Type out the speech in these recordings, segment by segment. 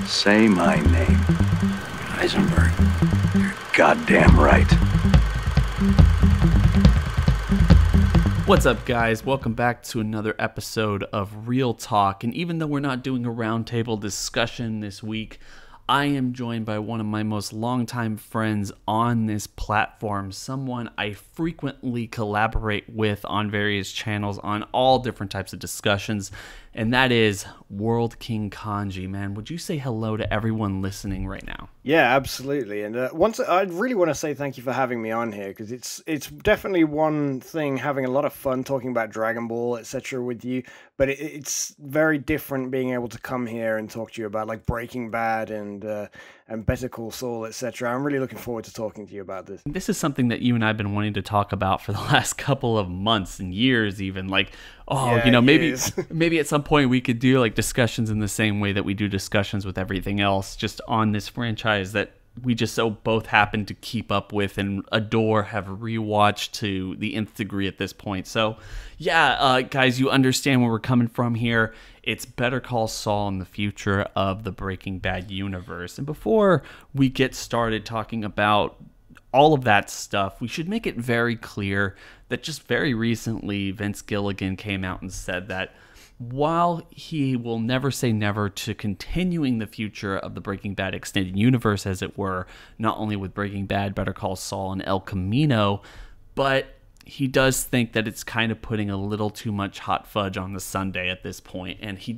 Say my name. Heisenberg. You're goddamn right. What's up, guys? Welcome back to another episode of Real Talk. And even though we're not doing a roundtable discussion this week, I am joined by one of my most longtime friends on this platform, someone I frequently collaborate with on various channels on all different types of discussions, and that is World King Kanji. Man, would you say hello to everyone listening right now? Yeah, absolutely. And I really want to say thank you for having me on here, because it's definitely one thing having a lot of fun talking about Dragon Ball, etc. with you, but it's very different being able to come here and talk to you about like Breaking Bad and Better Call Saul, etc. I'm really looking forward to talking to you about this. This is something that you and I have been wanting to talk about for the last couple of months and years even. Like, maybe at some point we could do like discussions in the same way that we do discussions with everything else, just on this franchise that we just so both happen to keep up with and adore, have rewatched to the nth degree at this point. So yeah, guys, you understand where we're coming from here. It's Better Call Saul in the future of the Breaking Bad universe. And before we get started talking about all of that stuff, we should make it very clear that just very recently Vince Gilligan came out and said that while he will never say never to continuing the future of the Breaking Bad extended universe, as it were, not only with Breaking Bad, Better Call Saul, and El Camino, but he does think that it's kind of putting a little too much hot fudge on the sundae at this point, and he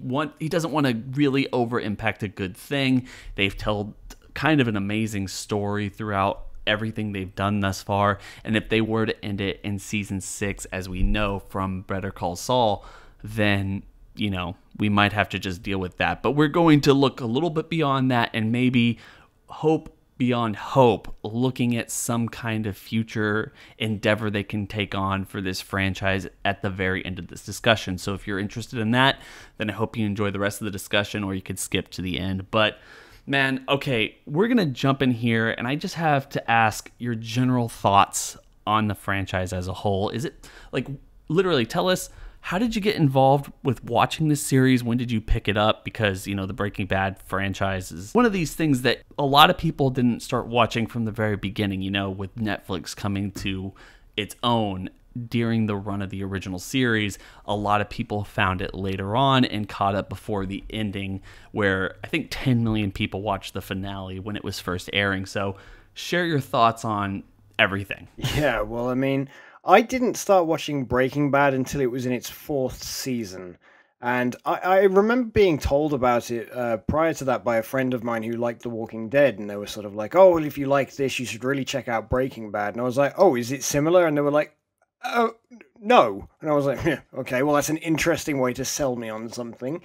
doesn't want to really over impact a good thing. They've told kind of an amazing story throughout everything they've done thus far, and if they were to end it in season 6, as we know from Better Call Saul, then, you know, we might have to just deal with that. But we're going to look a little bit beyond that and maybe hope beyond hope, looking at some kind of future endeavor they can take on for this franchise at the very end of this discussion. So if you're interested in that, then I hope you enjoy the rest of the discussion, or you could skip to the end. But man, okay, we're going to jump in here, and I just have to ask your general thoughts on the franchise as a whole. Is it, like, literally tell us, how did you get involved with watching this series? When did you pick it up? Because, you know, the Breaking Bad franchise is one of these things that a lot of people didn't start watching from the very beginning, you know, with Netflix coming to its own during the run of the original series. A lot of people found it later on and caught up before the ending, where I think 10 million people watched the finale when it was first airing. So share your thoughts on everything. Yeah, well, I mean, I didn't start watching Breaking Bad until it was in its 4th season. And I remember being told about it prior to that by a friend of mine who liked The Walking Dead. And they were sort of like, oh, well, if you like this, you should really check out Breaking Bad. And I was like, oh, is it similar? And they were like, oh, no. And I was like, yeah, okay, well, that's an interesting way to sell me on something.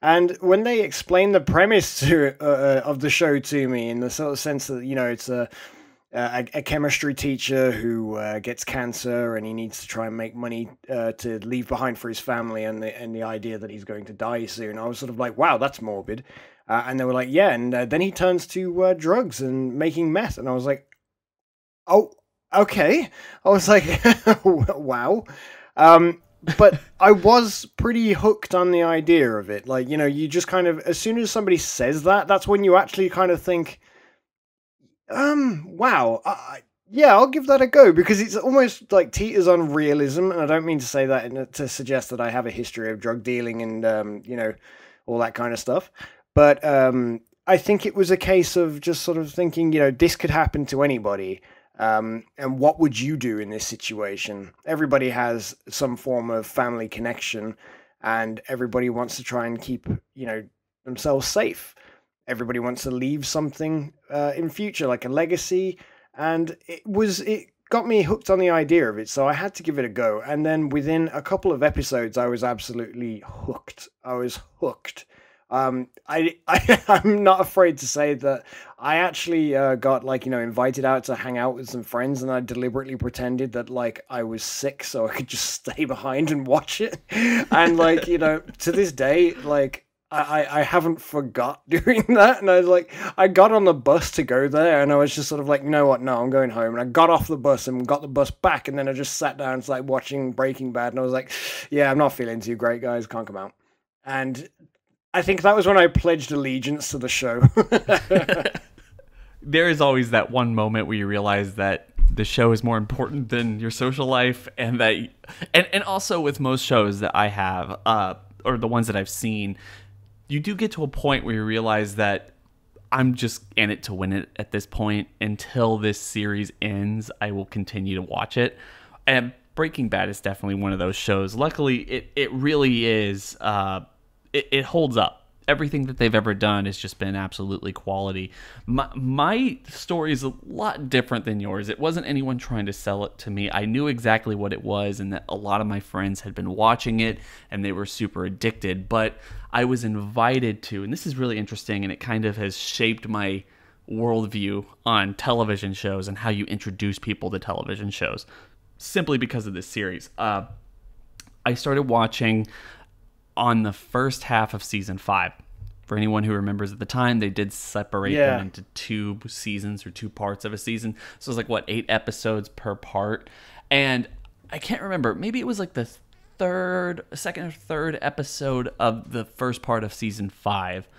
And when they explained the premise of the show to me, in the sort of sense that, you know, it's a chemistry teacher who gets cancer, and he needs to try and make money to leave behind for his family, and the idea that he's going to die soon. I was sort of like, wow, that's morbid. And they were like, yeah, and then he turns to drugs and making meth. And I was like, oh, okay. I was like, wow. But I was pretty hooked on the idea of it. Like, you know, you just kind of, as soon as somebody says that, that's when you actually kind of think, wow, yeah, I'll give that a go, because it's almost like teeters on realism, and I don't mean to say that to suggest that I have a history of drug dealing and, you know, all that kind of stuff, but I think it was a case of just sort of thinking, you know, this could happen to anybody, and what would you do in this situation? Everybody has some form of family connection, and everybody wants to try and keep, you know, themselves safe. Everybody wants to leave something in future, like a legacy, and it got me hooked on the idea of it, so I had to give it a go. And then within a couple of episodes, I was absolutely hooked. I was hooked. I'm not afraid to say that I actually got, like, you know, invited out to hang out with some friends, and I deliberately pretended that, like, I was sick so I could just stay behind and watch it. And, like, you know, to this day, like, I haven't forgot doing that, and I got on the bus to go there, and I was just sort of like, you know what, no, I'm going home, and I got off the bus and got the bus back, and then I just sat down and started watching Breaking Bad, and I was like, yeah, I'm not feeling too great, guys, can't come out. And I think that was when I pledged allegiance to the show. There is always that one moment where you realize that the show is more important than your social life, and that, and also with most shows that I have, or the ones that I've seen, you do get to a point where you realize that I'm just in it to win it at this point. Until this series ends, I will continue to watch it. And Breaking Bad is definitely one of those shows. Luckily, it really is, it holds up. Everything that they've ever done has just been absolutely quality. My story is a lot different than yours. It wasn't anyone trying to sell it to me. I knew exactly what it was, and that a lot of my friends had been watching it, and they were super addicted. But I was invited to, and this is really interesting, and it kind of has shaped my worldview on television shows and how you introduce people to television shows, simply because of this series. I started watching on the first half of season 5. For anyone who remembers, at the time, they did separate them into 2 seasons, or 2 parts of a season. So it was like, 8 episodes per part. And I can't remember. Maybe it was like the second or third episode of the first part of season 5.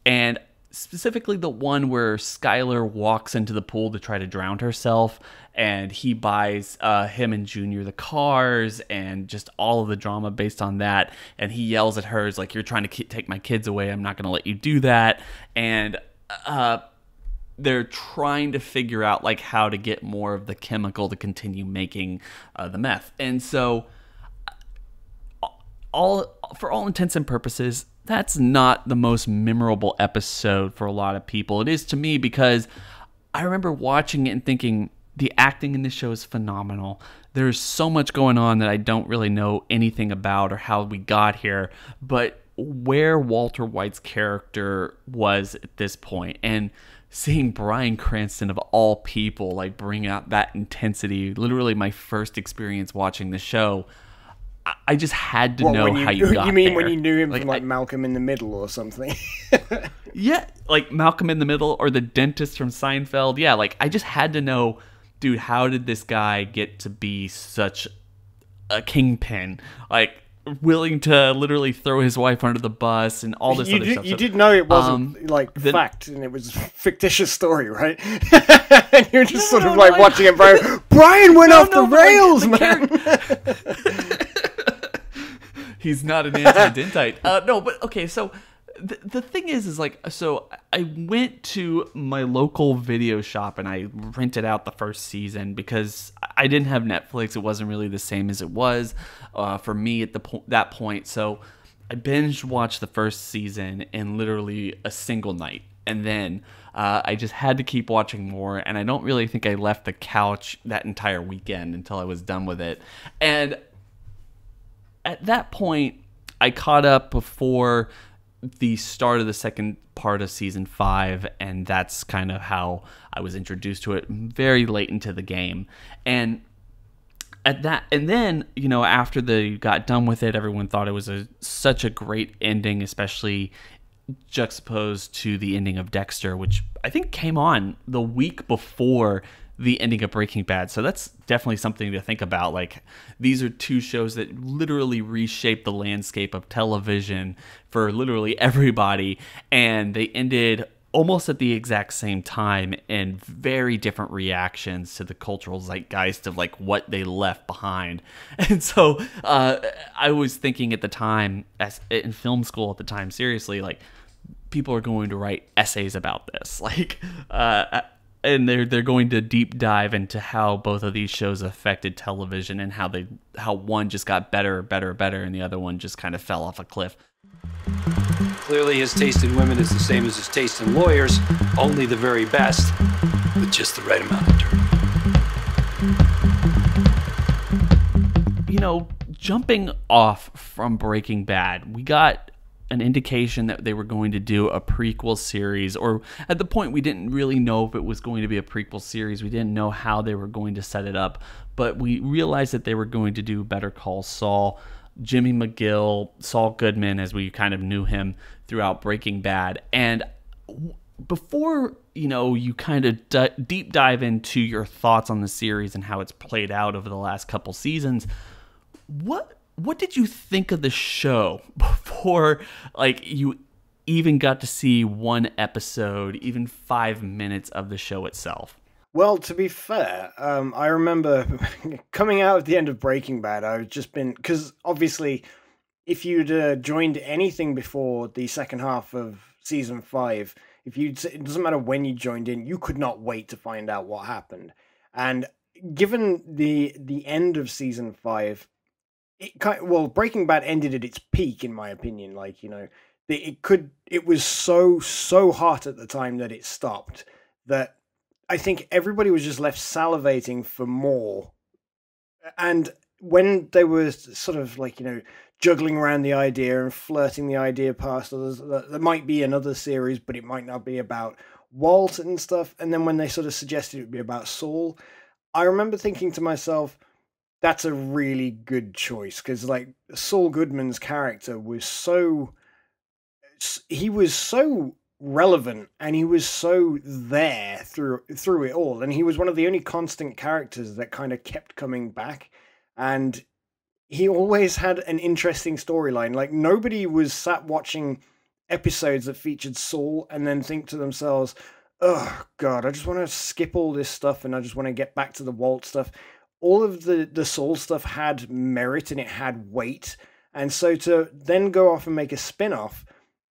And specifically the one where Skylar walks into the pool to try to drown herself, and he buys him and Junior the cars, and just all of the drama based on that. And he yells at her, like, "You're trying to take my kids away. I'm not going to let you do that." And they're trying to figure out, like, how to get more of the chemical to continue making the meth. And so for all intents and purposes, that's not the most memorable episode for a lot of people. It is to me, because I remember watching it and thinking, the acting in this show is phenomenal. There's so much going on that I don't really know anything about or how we got here, but where Walter White's character was at this point, and seeing Bryan Cranston of all people, like, bring out that intensity, literally my first experience watching the show, I just had to know how you got there. You mean when you knew him from Malcolm in the Middle or something? Yeah, like Malcolm in the Middle, or the dentist from Seinfeld. Yeah, like, I just had to know, dude, how did this guy get to be such a kingpin? Like, willing to literally throw his wife under the bus and all this other stuff. You did know it wasn't fact, and it was a fictitious story, right? And you're just watching it, Brian went off the rails, man. He's not an anti-dentite. No, but okay, so the thing is like, so I went to my local video shop and I rented out the first season because I didn't have Netflix. It wasn't really the same as it was for me at that point. So I binge watched the first season in literally a single night. And then I just had to keep watching more. And I don't really think I left the couch that entire weekend until I was done with it. And at that point, I caught up before the start of the second part of season 5, and that's kind of how I was introduced to it very late into the game. And then, you know, after they got done with it, everyone thought it was such a great ending, especially juxtaposed to the ending of Dexter, which I think came on the week before the ending of Breaking Bad. So that's definitely something to think about. Like, these are 2 shows that literally reshaped the landscape of television for literally everybody, and they ended almost at the exact same time, and very different reactions to the cultural zeitgeist of like what they left behind. And so I was thinking at the time, as in film school at the time, seriously, like, people are going to write essays about this, like and they're going to deep dive into how both of these shows affected television, and how one just got better, and the other one just kind of fell off a cliff. Clearly his taste in women is the same as his taste in lawyers, only the very best, with just the right amount of dirt. You know, jumping off from Breaking Bad, we got an indication that they were going to do a prequel series, or at the point we didn't really know if it was going to be a prequel series. We didn't know how they were going to set it up, but we realized that they were going to do Better Call Saul. Jimmy McGill, Saul Goodman, as we kind of knew him throughout Breaking Bad. And before, you know, you kind of deep dive into your thoughts on the series and how it's played out over the last couple seasons, what did you think of the show before, like, you even got to see one episode, even 5 minutes of the show itself. Well, to be fair, I remember coming out at the end of Breaking Bad, I've just been, because obviously, if you'd joined anything before the second half of season 5, it doesn't matter when you joined in, you could not wait to find out what happened. And given the end of season 5, Breaking Bad ended at its peak, in my opinion. Like, it was so hot at the time that it stopped, that I think everybody was just left salivating for more. And when they were sort of like, juggling around the idea and flirting the idea past others, there might be another series, but it might not be about Walt and stuff. And then when they sort of suggested it would be about Saul, I remember thinking to myself, that's a really good choice, because like Saul Goodman's character was so relevant, and he was so there through it all, and he was one of the only constant characters that kind of kept coming back, and he always had an interesting storyline. Like, nobody was sat watching episodes that featured Saul and then think to themselves, oh god, I just want to skip all this stuff and I just want to get back to the Walt stuff. All of the Saul stuff had merit and it had weight, and so to then go off and make a spin-off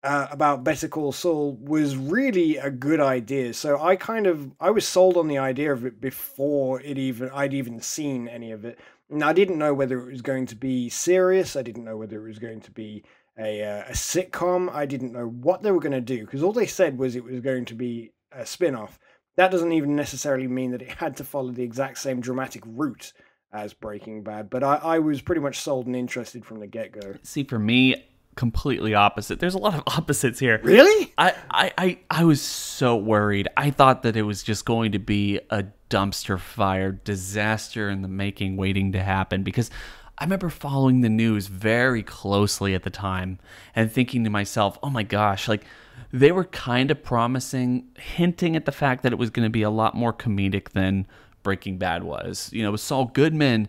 about Better Call Saul was really a good idea. So I was sold on the idea of it before I'd even seen any of it. And I didn't know whether it was going to be serious. I didn't know whether it was going to be a sitcom. I didn't know what they were going to do, because all they said was it was going to be a spin-off. That doesn't even necessarily mean that it had to follow the exact same dramatic route as Breaking Bad, but I was pretty much sold and interested from the get-go. See, for me, completely opposite. There's a lot of opposites here. Really? I was so worried. I thought that it was just going to be a dumpster fire, disaster in the making, waiting to happen, because I remember following the news very closely at the time and thinking to myself, oh my gosh, like, they were kind of promising, hinting at the fact that it was going to be a lot more comedic than Breaking Bad was. Saul Goodman,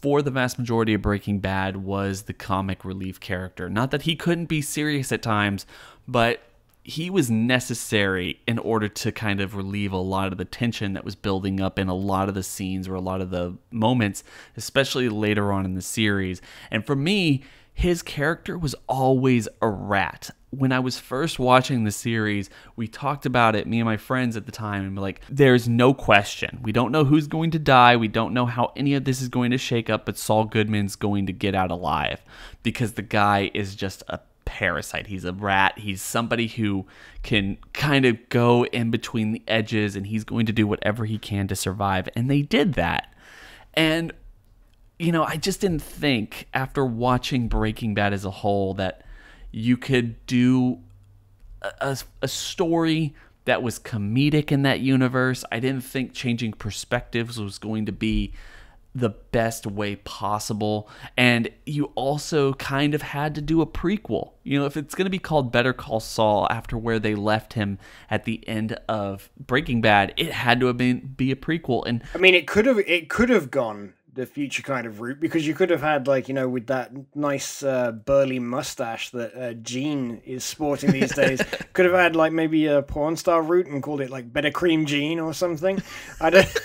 for the vast majority of Breaking Bad, was the comic relief character. Not that he couldn't be serious at times, but he was necessary in order to kind of relieve a lot of the tension that was building up in a lot of the scenes or a lot of the moments, especially later on in the series. And for me, his character was always a rat. When I was first watching the series, we talked about it, me and my friends at the time, and we're like, there's no question. We don't know who's going to die. We don't know how any of this is going to shake up, but Saul Goodman's going to get out alive, because the guy is just a parasite. He's a rat. He's somebody who can kind of go in between the edges, and he's going to do whatever he can to survive. And they did that. And, I just didn't think, after watching Breaking Bad as a whole, that you could do a story that was comedic in that universe. I didn't think changing perspectives was going to be the best way possible. And you also kind of had to do a prequel. If it's going to be called Better Call Saul after where they left him at the end of Breaking Bad, it had to have be a prequel. And I mean, it could have gone the future kind of route, because you could have had, like, with that nice burly mustache that Gene is sporting these days, could have had like maybe a porn star route and called it like Better Cream Gene or something. I don't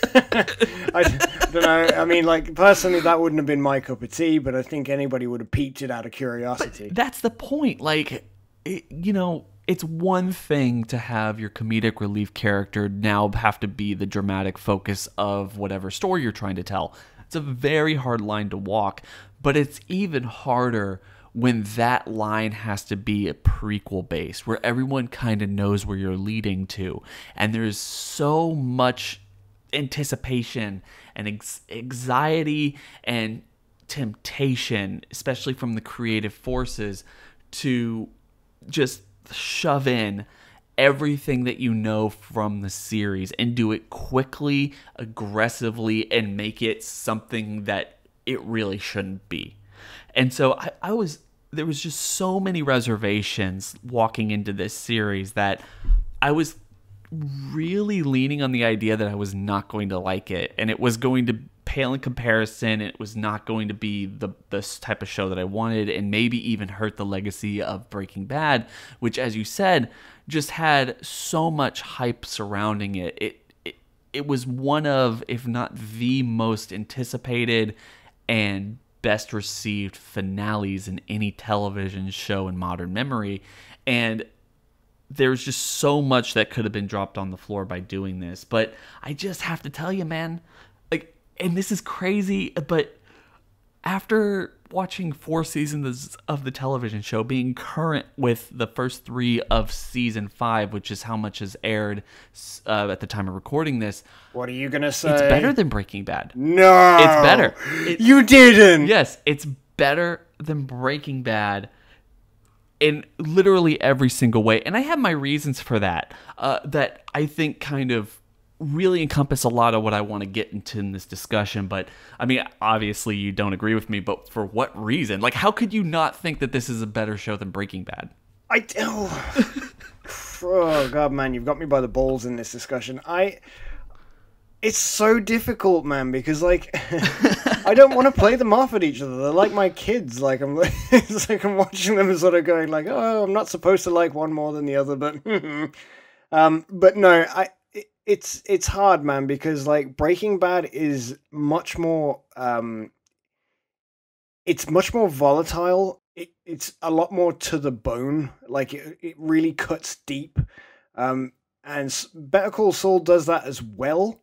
know. I mean, like, personally, that wouldn't have been my cup of tea, but I think anybody would have peeped it out of curiosity. But that's the point. Like, it's one thing to have your comedic relief character now have to be the dramatic focus of whatever story you're trying to tell. It's a very hard line to walk, but it's even harder when that line has to be a prequel base, where everyone kind of knows where you're leading to, and there's so much anticipation and anxiety and temptation, especially from the creative forces, to just shove in everything that you know from the series and do it quickly, aggressively, and make it something that it really shouldn't be. And so there was just so many reservations walking into this series that I was really leaning on the idea that I was not going to like it, and it was going to pale in comparison. It was not going to be this type of show that I wanted, and maybe even hurt the legacy of Breaking Bad, which, as you said, just had so much hype surrounding it. It was one of, if not the most anticipated and best received finales in any television show in modern memory. And there's just so much that could have been dropped on the floor by doing this. But I just have to tell you, man, like, and this is crazy, but after watching 4 seasons of the television show, being current with the first 3 of season 5, which is how much has aired at the time of recording this. What are you going to say? It's better than Breaking Bad. No! It's better. You didn't! Yes, it's better than Breaking Bad in literally every single way. And I have my reasons for that, that I think kind of really encompass a lot of what I want to get into in this discussion. But I mean, obviously you don't agree with me, but for what reason? Like, how could you not think that this is a better show than Breaking Bad? Oh God, man, you've got me by the balls in this discussion. It's so difficult, man, because like I don't want to play them off at each other. They're like my kids. Like it's like I'm watching them and sort of going like, oh, I'm not supposed to like one more than the other, but no, it's hard, man, because like Breaking Bad is much more it's much more volatile. It's a lot more to the bone. Like it really cuts deep. And Better Call Saul does that as well,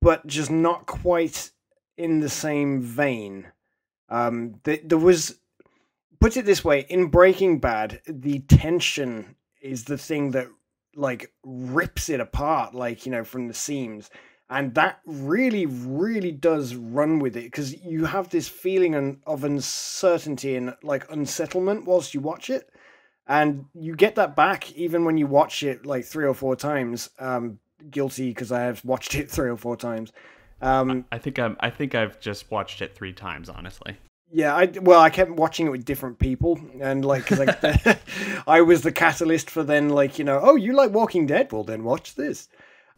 but just not quite in the same vein. There was, put it this way, in Breaking Bad, the tension is the thing that like rips it apart, like, you know, from the seams. And that really, really does run with it, because you have this feeling of uncertainty and like unsettlement whilst you watch it. And you get that back even when you watch it like 3 or 4 times. Guilty, because I have watched it 3 or 4 times. I think I've just watched it 3 times, honestly. Yeah, I kept watching it with different people, and like, cause like, I was the catalyst for then, like, you know, oh, you like Walking Dead? Well, then watch this.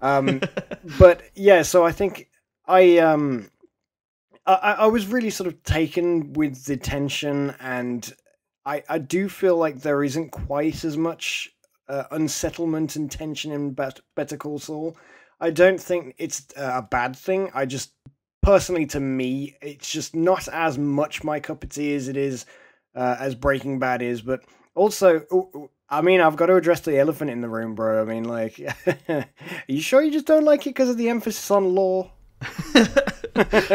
But yeah, so I think I was really sort of taken with the tension, and I do feel like there isn't quite as much unsettlement and tension in Better Call Saul. I don't think it's a bad thing. I just, personally, to me, it's just not as much my cup of tea as it is as Breaking Bad is. But also, I mean, I've got to address the elephant in the room, bro. I mean, like, are you sure you just don't like it because of the emphasis on law?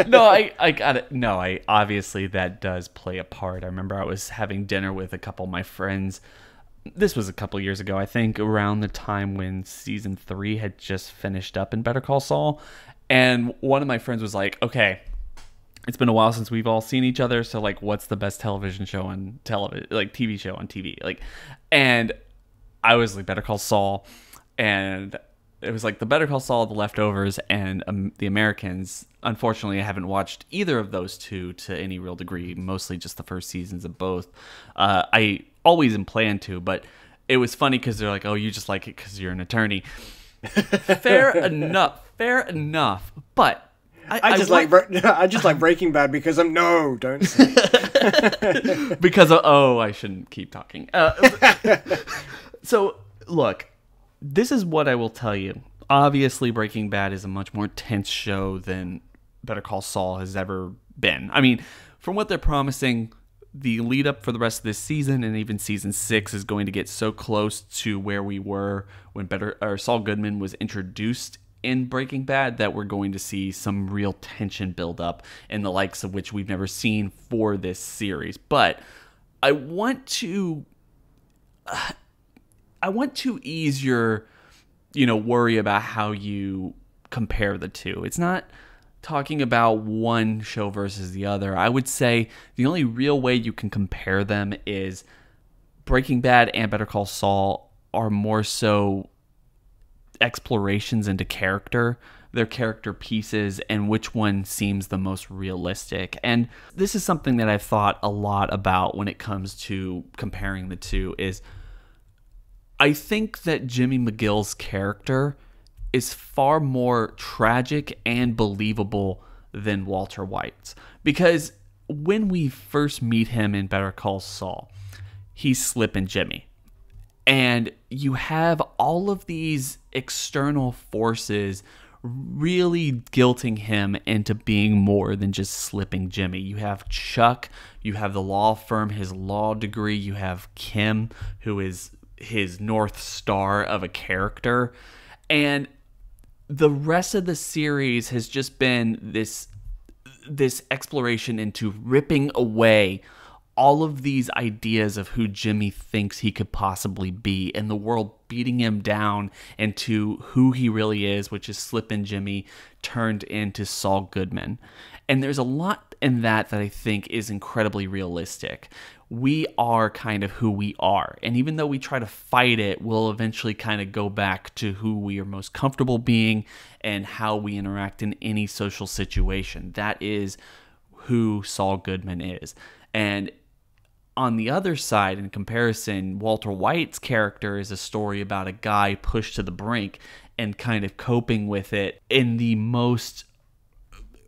No, I got it. No, obviously that does play a part. I remember I was having dinner with a couple of my friends. This was a couple years ago, I think, around the time when season 3 had just finished up in Better Call Saul. And one of my friends was like, okay, it's been a while since we've all seen each other, so like, what's the best television show on television, like TV show on TV? Like, and I was like, Better Call Saul, and it was like the Better Call Saul, The Leftovers, and The Americans. Unfortunately, I haven't watched either of those 2 to any real degree, mostly just the first seasons of both. I always am planning to, but it was funny because they're like, oh, you just like it because you're an attorney. Fair enough, but I just like Breaking Bad because I'm don't say it. Because I shouldn't keep talking. So look, this is what I will tell you. Obviously, Breaking Bad is a much more tense show than Better Call Saul has ever been. I mean, from what they're promising, the lead up for the rest of this season and even season 6 is going to get so close to where we were when Saul Goodman was introduced in Breaking Bad that we're going to see some real tension build up, and the likes of which we've never seen for this series. But I want to ease your, worry about how you compare the two. It's not talking about one show versus the other. I would say the only real way you can compare them is Breaking Bad and Better Call Saul are more so explorations into character, their character pieces, and which one seems the most realistic. And this is something that I've thought a lot about when it comes to comparing the two. Is I think that Jimmy McGill's character is far more tragic and believable than Walter White's. Because when we first meet him in Better Call Saul, he's Slippin' Jimmy. And you have all of these external forces really guilting him into being more than just Slipping Jimmy. You have Chuck, you have the law firm, his law degree, you have Kim, who is his North Star of a character. And the rest of the series has just been this exploration into ripping away all of these ideas of who Jimmy thinks he could possibly be, and the world beating him down into who he really is, which is Slippin' Jimmy turned into Saul Goodman. And there's a lot in that I think is incredibly realistic. We are kind of who we are, and even though we try to fight it, we'll eventually kind of go back to who we are most comfortable being and how we interact in any social situation. That is who Saul Goodman is. And on the other side, in comparison, Walter White's character is a story about a guy pushed to the brink and kind of coping with it in the most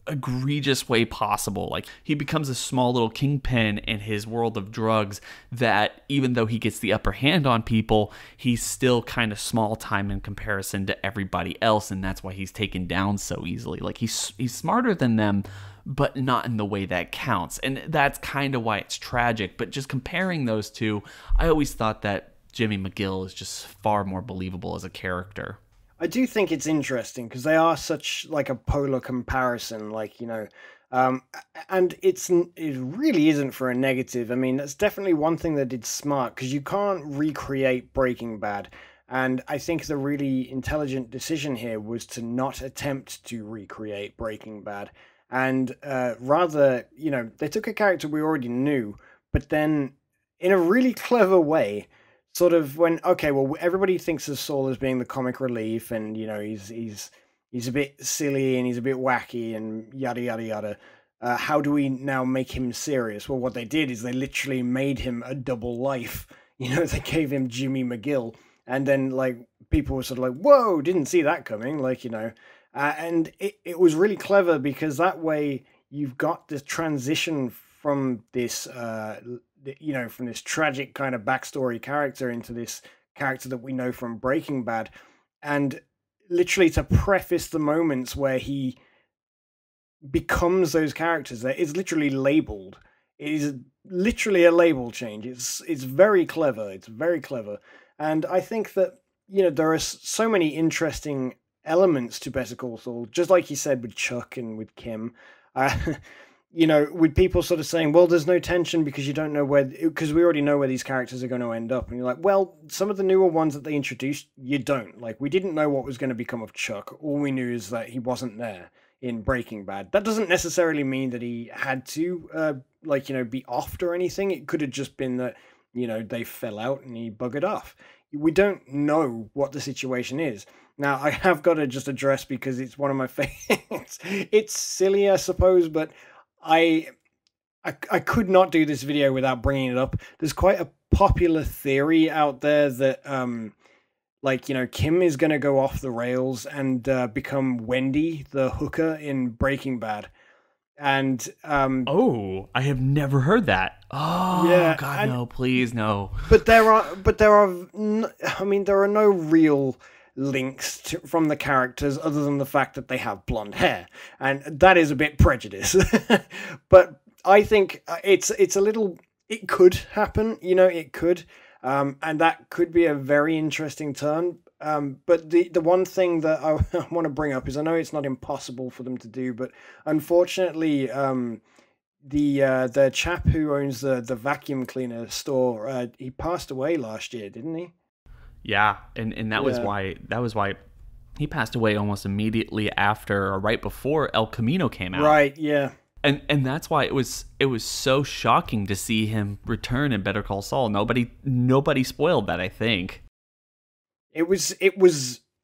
egregious way possible. Like, he becomes a small little kingpin in his world of drugs that even though he gets the upper hand on people, he's still kind of small time in comparison to everybody else, and that's why he's taken down so easily. Like, he's smarter than them, but not in the way that counts. And that's kind of why it's tragic. But just comparing those two, I always thought that Jimmy McGill is just far more believable as a character. I do think it's interesting because they are such like a polar comparison, like, you know, and it really isn't for a negative. I mean, that's definitely one thing they did smart, because you can't recreate Breaking Bad. And I think the really intelligent decision here was to not attempt to recreate Breaking Bad. And rather, you know, they took a character we already knew, but then in a really clever way, sort of when, okay, well, everybody thinks of Saul as being the comic relief, and, you know, he's a bit silly and he's a bit wacky and yada, yada, yada. How do we now make him serious? Well, what they did is they literally made him a double life. You know, they gave him Jimmy McGill. And then, like, people were sort of like, whoa, didn't see that coming. Like, you know, and it was really clever, because that way you've got this transition from this, you know, from this tragic kind of backstory character into this character that we know from Breaking Bad. And literally to preface the moments where he becomes those characters, that is literally labeled. It is literally a label change. It's very clever. It's very clever. And I think that, you know, there are so many interesting elements to Better Call Saul, just like you said with Chuck and with Kim. You know, with people sort of saying, well, there's no tension because you don't know because we already know where these characters are going to end up. And you're like, well, some of the newer ones that they introduced, you don't. Like, we didn't know what was going to become of Chuck. All we knew is that he wasn't there in Breaking Bad. That doesn't necessarily mean that he had to, like, you know, be offed or anything. It could have just been that, you know, they fell out and he buggered off. We don't know what the situation is. Now, I have got to just address, because it's one of my favorites. It's silly, I suppose, but I could not do this video without bringing it up. There's quite a popular theory out there that, like, you know, Kim is going to go off the rails and become Wendy, the hooker in Breaking Bad. And oh, I have never heard that. Oh, yeah, God, no, please, no. But there are I mean, there are no real links from the characters other than the fact that they have blonde hair, and that is a bit prejudice. But I think it's a little, it could happen, you know, it could, and that could be a very interesting turn. But the one thing that I want to bring up is, I know it's not impossible for them to do, but unfortunately, the chap who owns the vacuum cleaner store, he passed away last year, didn't he? Yeah, and that was why he passed away almost immediately after, or right before El Camino came out. Right, yeah. And that's why it was so shocking to see him return in Better Call Saul. Nobody spoiled that, I think. It was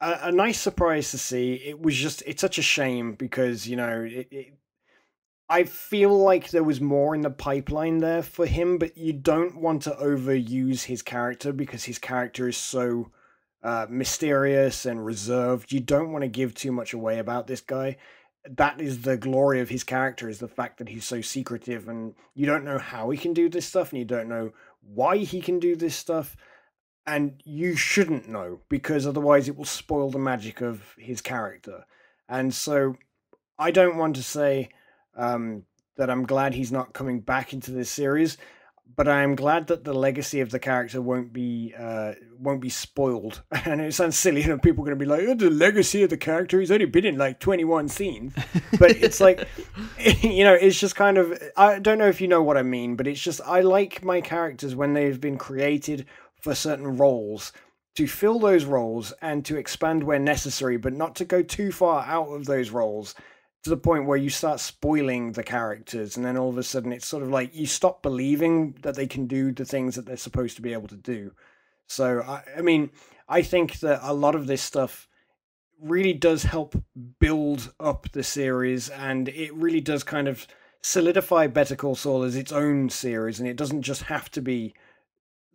a nice surprise to see. It's such a shame, because, you know, I feel like there was more in the pipeline there for him, but you don't want to overuse his character, because his character is so mysterious and reserved. You don't want to give too much away about this guy. that is the glory of his character, is the fact that he's so secretive and you don't know how he can do this stuff and you don't know why he can do this stuff. And you shouldn't know, because otherwise it will spoil the magic of his character. And so I don't want to say that I'm glad he's not coming back into this series, but I am glad that the legacy of the character won't be spoiled. And it sounds silly, you know, people are going to be like, oh, the legacy of the character, he's only been in like 21 scenes. But it's like, you know, it's just kind of, I don't know if you know what I mean, but it's just, I like my characters when they've been created for certain roles, to fill those roles and to expand where necessary, but not to go too far out of those roles to the point where you start spoiling the characters, and then all of a sudden it's sort of like you stop believing that they can do the things that they're supposed to be able to do. So, I mean, I think that a lot of this stuff really does help build up the series, and it really does kind of solidify Better Call Saul as its own series, and it doesn't just have to be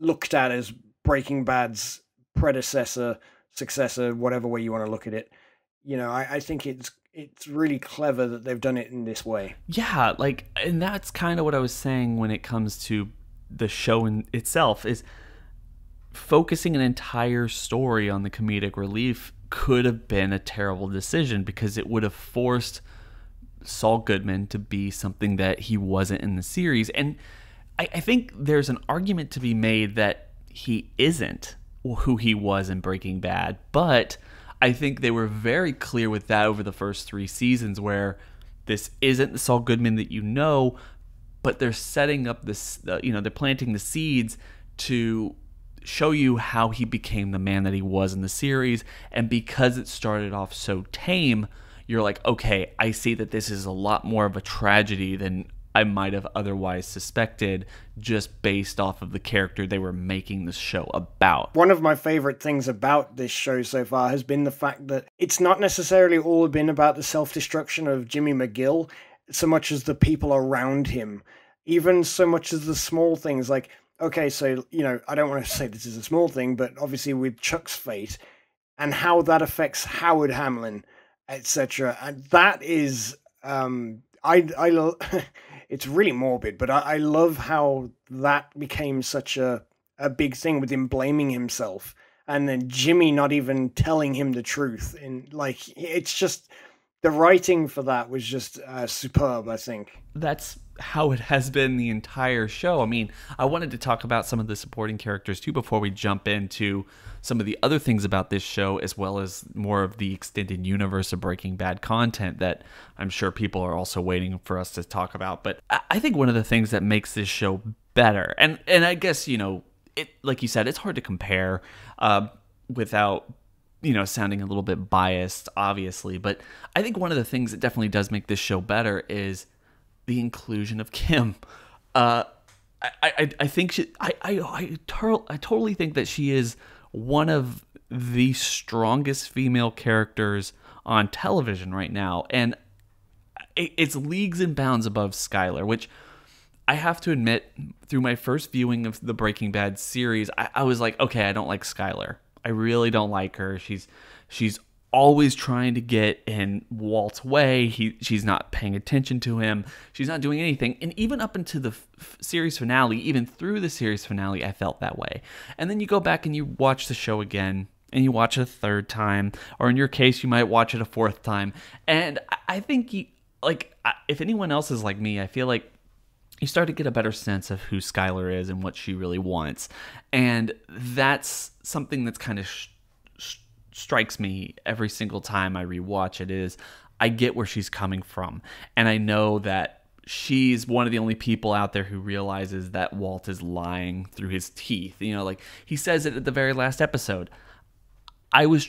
looked at as Breaking Bad's predecessor, successor, whatever way you want to look at it. You know, I think it's really clever that they've done it in this way. Yeah, like, and that's kind of what I was saying when it comes to the show in itself, is focusing an entire story on the comedic relief could have been a terrible decision, because it would have forced Saul Goodman to be something that he wasn't in the series. And I think there's an argument to be made that he isn't who he was in Breaking Bad, but I think they were very clear with that over the first 3 seasons, where this isn't the Saul Goodman that you know, but they're setting up this, you know, they're planting the seeds to show you how he became the man that he was in the series. And because it started off so tame, you're like, okay, I see that this is a lot more of a tragedy than I might have otherwise suspected, just based off of the character they were making this show about. One of my favorite things about this show so far has been the fact that it's not necessarily all been about the self-destruction of Jimmy McGill, so much as the people around him. Even so much as the small things, like, okay, so, you know, I don't want to say this is a small thing, but obviously with Chuck's fate and how that affects Howard Hamlin, etc. And that is, it's really morbid, but I love how that became such a big thing with him blaming himself, and then Jimmy not even telling him the truth. And like, it's just, the writing for that was just superb, I think. That's how it has been the entire show. I mean, I wanted to talk about some of the supporting characters too before we jump into some of the other things about this show, as well as more of the extended universe of Breaking Bad content that I'm sure people are also waiting for us to talk about. But I think one of the things that makes this show better, and I guess, you know, it, like you said, it's hard to compare without, you know, sounding a little bit biased, obviously, but I think one of the things that definitely does make this show better is the inclusion of Kim. I think I totally think that she is one of the strongest female characters on television right now, and it's leagues and bounds above Skyler, which I have to admit, through my first viewing of the Breaking Bad series, I was like, okay, I don't like Skyler. I really don't like her. She's always trying to get in Walt's way. She's not paying attention to him. She's not doing anything. And even up into the series finale, even through the series finale, I felt that way. And then you go back and you watch the show again, and you watch it a third time, or in your case, you might watch it a fourth time. And I think if anyone else is like me, I feel like you start to get a better sense of who Skyler is and what she really wants. And that's something that's kind of strikes me every single time I rewatch it, is I get where she's coming from. And I know that she's one of the only people out there who realizes that Walt is lying through his teeth. You know, like he says it at the very last episode. I was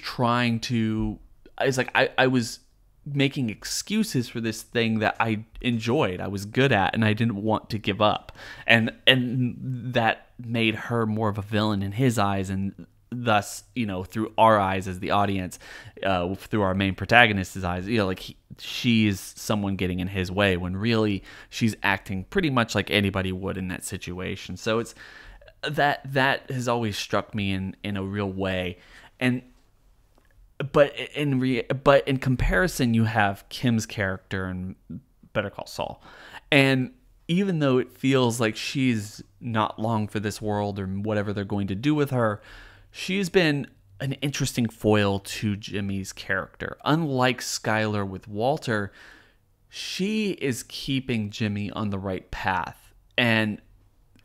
making excuses for this thing that I enjoyed, I was good at, and I didn't want to give up. And that made her more of a villain in his eyes, and thus, you know, through our eyes as the audience, through our main protagonist's eyes, you know, like she is someone getting in his way, when really she's acting pretty much like anybody would in that situation. So it's that has always struck me in a real way. And but in comparison, you have Kim's character in Better Call Saul, and even though it feels like she's not long for this world or whatever they're going to do with her, she's been an interesting foil to Jimmy's character. Unlike Skylar with Walter, she is keeping Jimmy on the right path. And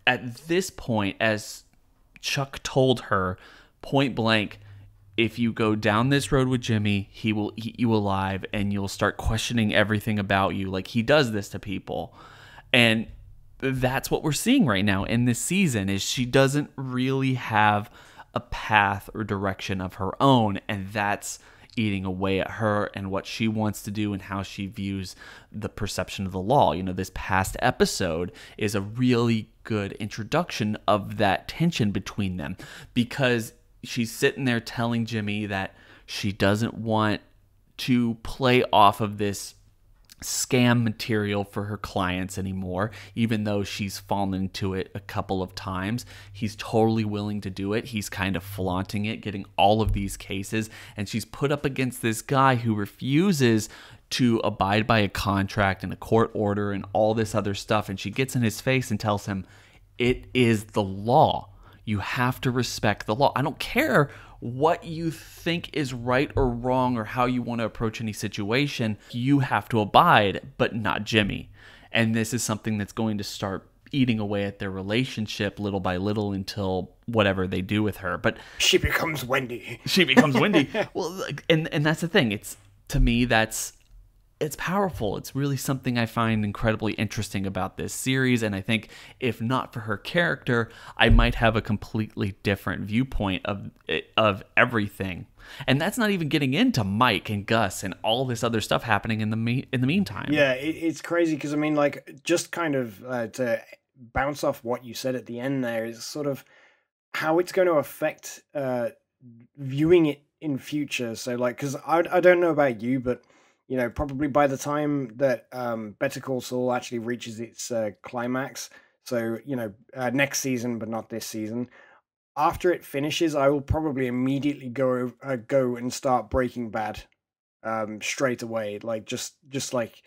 at this point, as Chuck told her point blank, if you go down this road with Jimmy, he will eat you alive and you'll start questioning everything about you. Like, he does this to people. And that's what we're seeing right now in this season, is she doesn't really have a path or direction of her own, and that's eating away at her and what she wants to do and how she views the perception of the law. You know, this past episode is a really good introduction of that tension between them, because she's sitting there telling Jimmy that she doesn't want to play off of this scam material for her clients anymore, even though she's fallen into it a couple of times. He's totally willing to do it. He's kind of flaunting it, getting all of these cases, and she's put up against this guy who refuses to abide by a contract and a court order and all this other stuff, and she gets in his face and tells him, it is the law. You have to respect the law. I don't care what you think is right or wrong or how you want to approach any situation. You have to abide, but not Jimmy. And this is something that's going to start eating away at their relationship little by little until whatever they do with her. But she becomes Wendy. She becomes Wendy. Well, and that's the thing. It's, to me, it's powerful. It's really something I find incredibly interesting about this series, and I think if not for her character, I might have a completely different viewpoint of everything. And that's not even getting into Mike and Gus and all this other stuff happening in the meantime. Yeah, it's crazy because, I mean, like, just kind of to bounce off what you said at the end there, is sort of how it's going to affect viewing it in future. So, like, because I don't know about you, but you know, probably by the time that Better Call Saul actually reaches its climax, so, you know, next season, but not this season, after it finishes, I will probably immediately go and start Breaking Bad straight away. Like, just like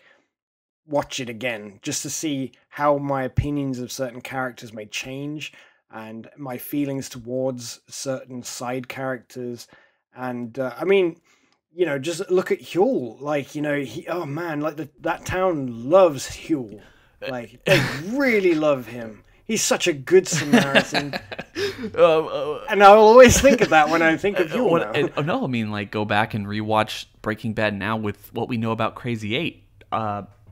watch it again, just to see how my opinions of certain characters may change and my feelings towards certain side characters. I mean, you know, just look at Huel. Like, you know, oh man, like that town loves Huel. Like, they really love him. He's such a good Samaritan. And I'll always think of that when I think of Huel now. No, I mean, like, go back and rewatch Breaking Bad now with what we know about Crazy 8.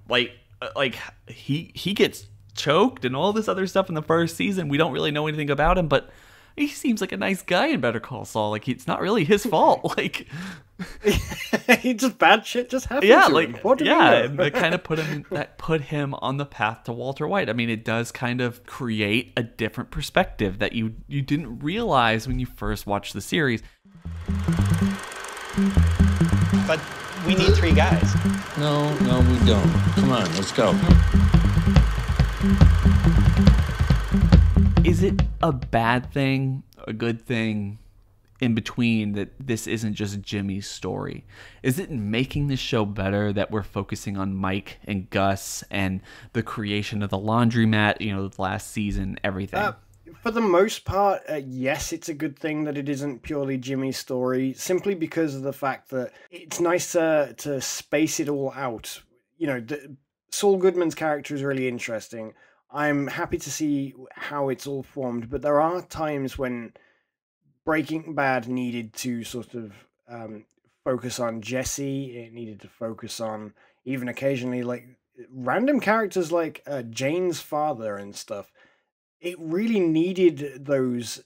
Like he gets choked and all this other stuff in the first season. We don't really know anything about him, but he seems like a nice guy in Better Call Saul. Like, it's not really his fault. Like, he just bad shit just happened. Yeah, to like, him. What and it kind of put him on the path to Walter White. I mean, it does kind of create a different perspective that you didn't realize when you first watched the series. But we need 3 guys. No, we don't. Come on, let's go. Is it a bad thing, a good thing, in between, that this isn't just Jimmy's story? Is it making this show better that we're focusing on Mike and Gus and the creation of the laundromat, you know, the last season, everything? For the most part, yes, it's a good thing that it isn't purely Jimmy's story, simply because of the fact that it's nice to space it all out. You know, Saul Goodman's character is really interesting. I'm happy to see how it's all formed, but there are times when Breaking Bad needed to sort of focus on Jesse. It needed to focus on, even occasionally, like, random characters like Jane's father and stuff. It really needed those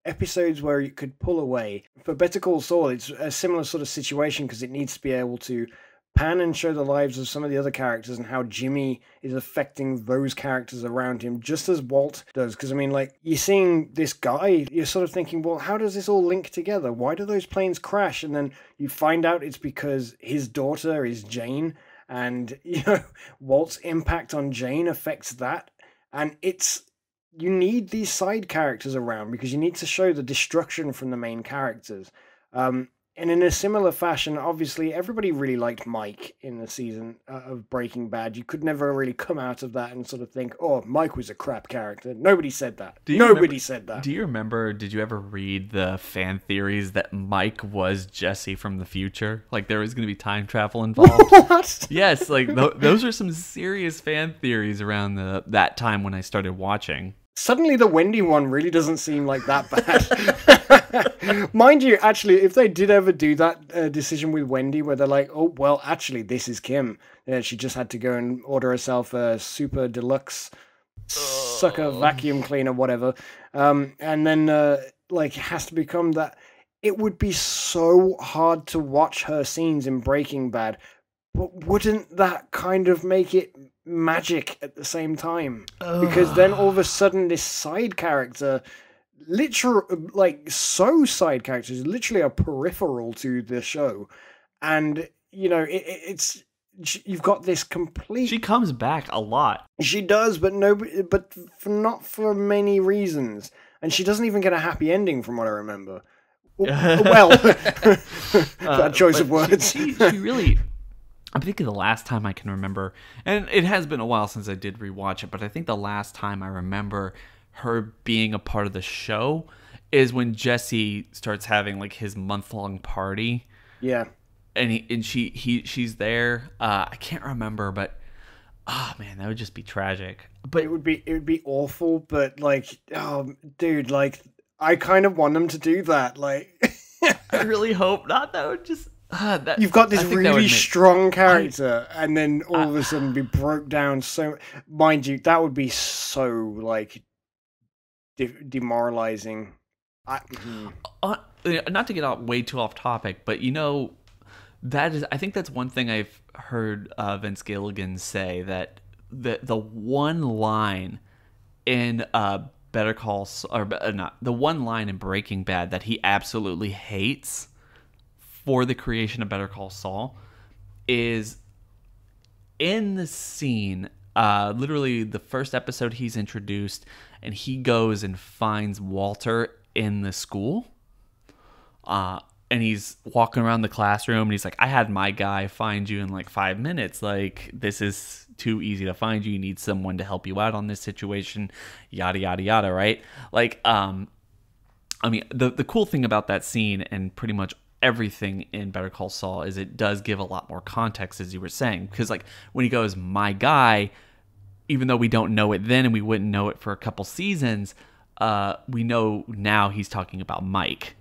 episodes where you could pull away. For Better Call Saul, it's a similar sort of situation, because it needs to be able to pan and show the lives of some of the other characters and how Jimmy is affecting those characters around him, just as Walt does. Because, I mean, like, you're seeing this guy, you're sort of thinking, well, how does this all link together? Why do those planes crash? And then you find out it's because his daughter is Jane, and, you know, Walt's impact on Jane affects that. And you need these side characters around because you need to show the destruction from the main characters. And in a similar fashion, obviously, everybody really liked Mike in the season of Breaking Bad. You could never really come out of that and sort of think, oh, Mike was a crap character. Nobody said that. Nobody said that. Do you remember, did you ever read the fan theories that Mike was Jesse from the future? Like, there was going to be time travel involved? What? Yes, like, those are some serious fan theories around that time when I started watching. Suddenly the Wendy one really doesn't seem like that bad. Mind you, actually, if they did ever do that decision with Wendy where they're like, oh, well, actually, this is Kim. She just had to go and order herself a super deluxe sucker vacuum cleaner, whatever. And then, like, has to become that. It would be so hard to watch her scenes in Breaking Bad. But wouldn't that kind of make it magic at the same time? Because then all of a sudden this side character, side characters, literally a peripheral to the show. And, you know, it's you've got this complete... She comes back a lot. She does, but not for many reasons. And she doesn't even get a happy ending from what I remember. Well, bad choice of words. She really... I'm thinking the last time I can remember, and it has been a while since I did rewatch it, but I think the last time I remember her being a part of the show is when Jesse starts having like his month-long party. Yeah. And she's there. I can't remember, but oh man, that would just be tragic. But it would be awful, but like, oh dude, like I kind of want them to do that. Like I really hope not. That would just you've got this really strong character, and then all of a sudden be broke down. So, mind you, that would be so like demoralizing. Not to get way too off topic, but you know, I think that's one thing I've heard Vince Gilligan say, that the one line in Better Call Saul, or not the one line in Breaking Bad that he absolutely hates for the creation of Better Call Saul is in the scene, literally the first episode he's introduced, and he goes and finds Walter in the school, and he's walking around the classroom, and he's like, I had my guy find you in like 5 minutes. Like, this is too easy to find you. You need someone to help you out on this situation, yada, yada, yada, right? Like, I mean, the cool thing about that scene, and pretty much everything in Better Call Saul, is it does give a lot more context, as you were saying, because like when he goes, my guy, even though we don't know it then and we wouldn't know it for a couple seasons, we know now he's talking about Mike.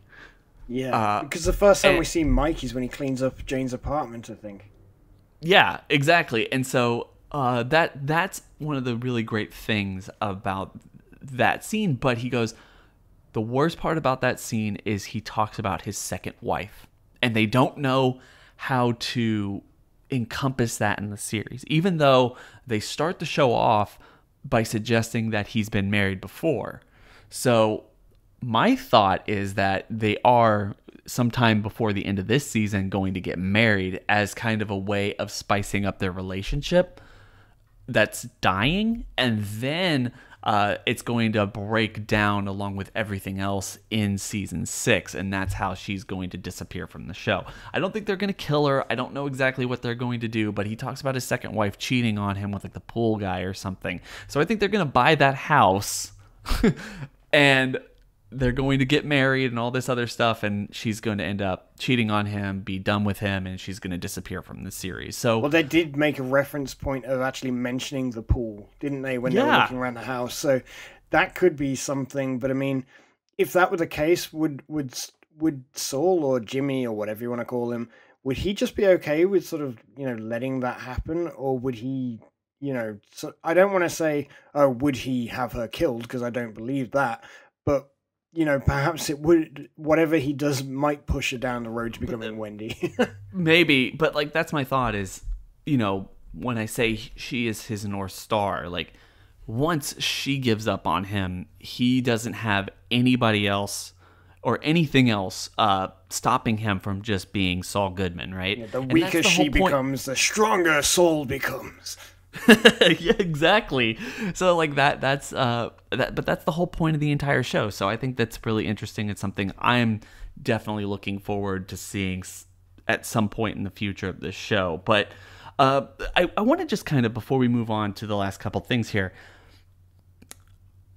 Yeah, because the first time we see Mike is when he cleans up Jane's apartment, I think. Yeah, exactly. And so that's one of the really great things about that scene. But he goes, the worst part about that scene is he talks about his second wife, and they don't know how to encompass that in the series, even though they start the show off by suggesting that he's been married before. So my thought is that they are sometime before the end of this season going to get married as kind of a way of spicing up their relationship that's dying, and then it's going to break down along with everything else in season 6, and that's how she's going to disappear from the show. I don't think they're going to kill her. I don't know exactly what they're going to do, but he talks about his second wife cheating on him with like the pool guy or something. So I think they're going to buy that house and they're going to get married and all this other stuff, and she's going to end up cheating on him, be done with him, and she's going to disappear from the series. So, well, they did make a reference point of actually mentioning the pool, didn't they, when they were looking around the house? So that could be something. But I mean, if that were the case, would Saul or Jimmy or whatever you want to call him, would he just be okay with sort of, you know, letting that happen, or would he, you know? So I don't want to say, oh, would he have her killed, because I don't believe that, but you know, perhaps it would, whatever he does might push her down the road to becoming Wendy. Maybe, but like that's my thought is, you know, when I say she is his North Star, like once she gives up on him, he doesn't have anybody else or anything else stopping him from just being Saul Goodman, right? Yeah, the weaker she becomes, the stronger Saul becomes. Yeah, exactly. So like but that's the whole point of the entire show. So I think that's really interesting. It's something I'm definitely looking forward to seeing at some point in the future of this show. But I want to just kind of, before we move on to the last couple things here,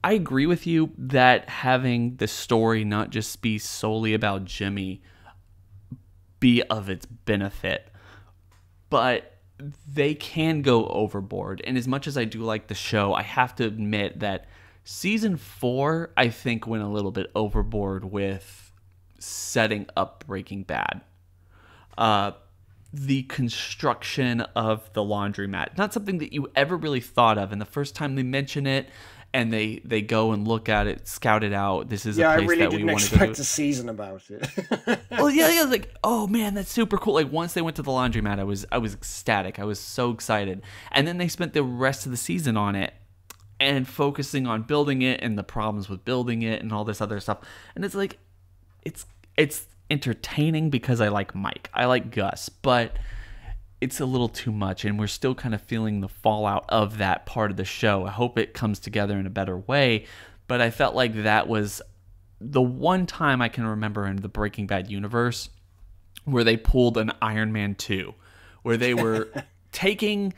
I agree with you that having the story not just be solely about Jimmy be of its benefit, but they can go overboard. And as much as I do like the show, I have to admit that season 4, I think, went a little bit overboard with setting up Breaking Bad. The construction of the laundromat, not something that you ever really thought of. And the first time they mention it, and they go and look at it, scout it out. This is a place that we want to go to. I really didn't expect a season about it. Well, yeah, like, oh man, that's super cool. Like, once they went to the laundromat, I was ecstatic. I was so excited. And then they spent the rest of the season on it and focusing on building it and the problems with building it and all this other stuff. And it's like, it's entertaining because I like Mike, I like Gus, but it's a little too much, and we're still kind of feeling the fallout of that part of the show. I hope it comes together in a better way, but I felt like that was the one time I can remember in the Breaking Bad universe where they pulled an Iron Man 2, where they were taking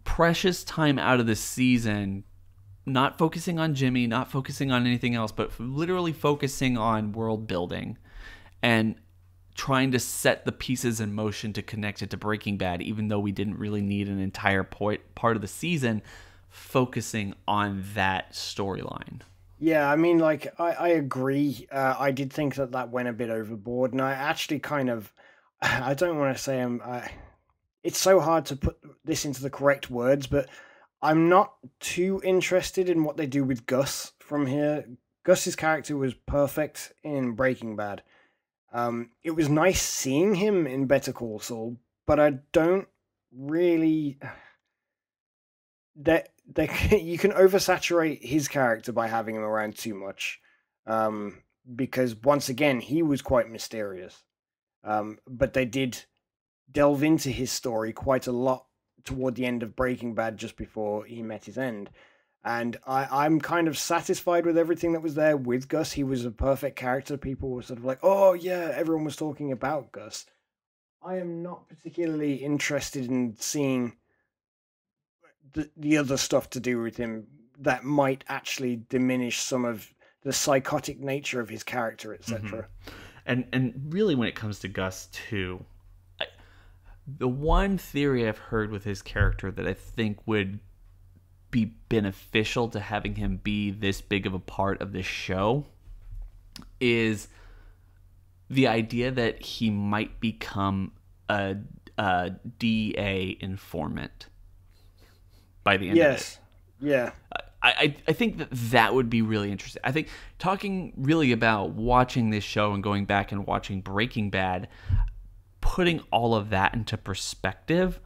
precious time out of the season, not focusing on Jimmy, not focusing on anything else, but literally focusing on world building and trying to set the pieces in motion to connect it to Breaking Bad, even though we didn't really need an entire part of the season focusing on that storyline. Yeah, I mean, like, I agree. I did think that went a bit overboard, and I actually kind of, I don't want to say it's so hard to put this into the correct words, but I'm not too interested in what they do with Gus from here. Gus's character was perfect in Breaking Bad. It was nice seeing him in Better Call Saul, but I don't really... you can oversaturate his character by having him around too much, because once again, he was quite mysterious. But they did delve into his story quite a lot toward the end of Breaking Bad, just before he met his end. And I'm kind of satisfied with everything that was there with Gus. He was a perfect character. People were sort of like, oh yeah, everyone was talking about Gus. I am not particularly interested in seeing the other stuff to do with him that might actually diminish some of the psychotic nature of his character, etc. Mm-hmm. And really, when it comes to Gus too, the one theory I've heard with his character that I think would be beneficial to having him be this big of a part of this show is the idea that he might become a DEA informant by the end of it. Yeah. I think that would be really interesting. I think talking really about watching this show and going back and watching Breaking Bad, putting all of that into perspective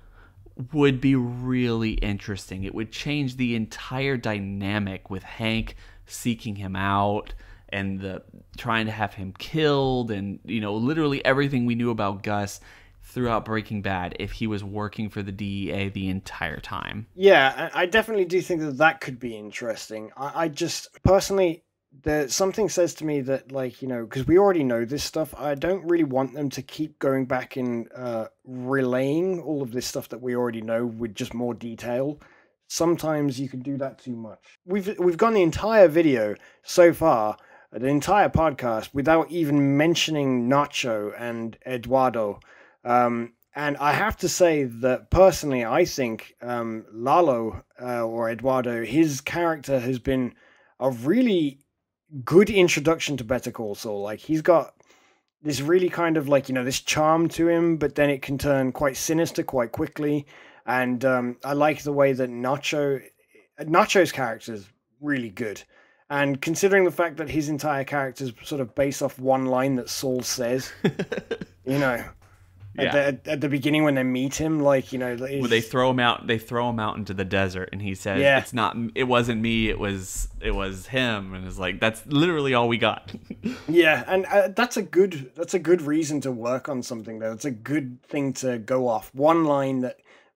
would be really interesting. It would change the entire dynamic with Hank seeking him out and the trying to have him killed, and literally everything we knew about Gus throughout Breaking Bad if he was working for the DEA the entire time. Yeah, I definitely do think that could be interesting. I just personally, something says to me that, like, because we already know this stuff, I don't really want them to keep going back and relaying all of this stuff that we already know with just more detail. Sometimes you can do that too much. We've gone the entire video so far, the entire podcast, without even mentioning Nacho and Eduardo. And I have to say that personally, I think Lalo or Eduardo, his character has been a really good introduction to Better Call Saul. Like, he's got this really kind of like, this charm to him, but then it can turn quite sinister quite quickly. And I like the way that Nacho's character is really good. And considering the fact that his entire character is sort of based off one line that Saul says, at the beginning when they meet him, like, when they throw him out into the desert, and he says, it wasn't me, it was him, and it's like, that's literally all we got. Yeah, and that's a good reason to work on something, though. It's a good thing to go off one line that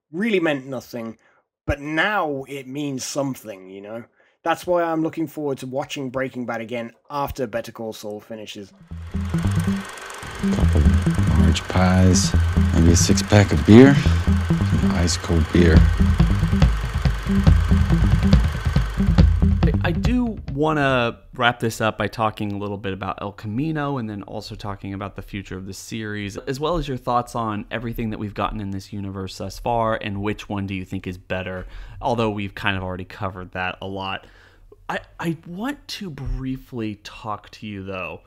really meant nothing, but now it means something. That's why I'm looking forward to watching Breaking Bad again after Better Call Saul finishes. couple large pies, maybe a 6-pack of beer, some ice-cold beer. I do want to wrap this up by talking a little bit about El Camino and then also talking about the future of the series, as well as your thoughts on everything that we've gotten in this universe thus far and which one do you think is better, although we've kind of already covered that a lot. I want to briefly talk to you, though,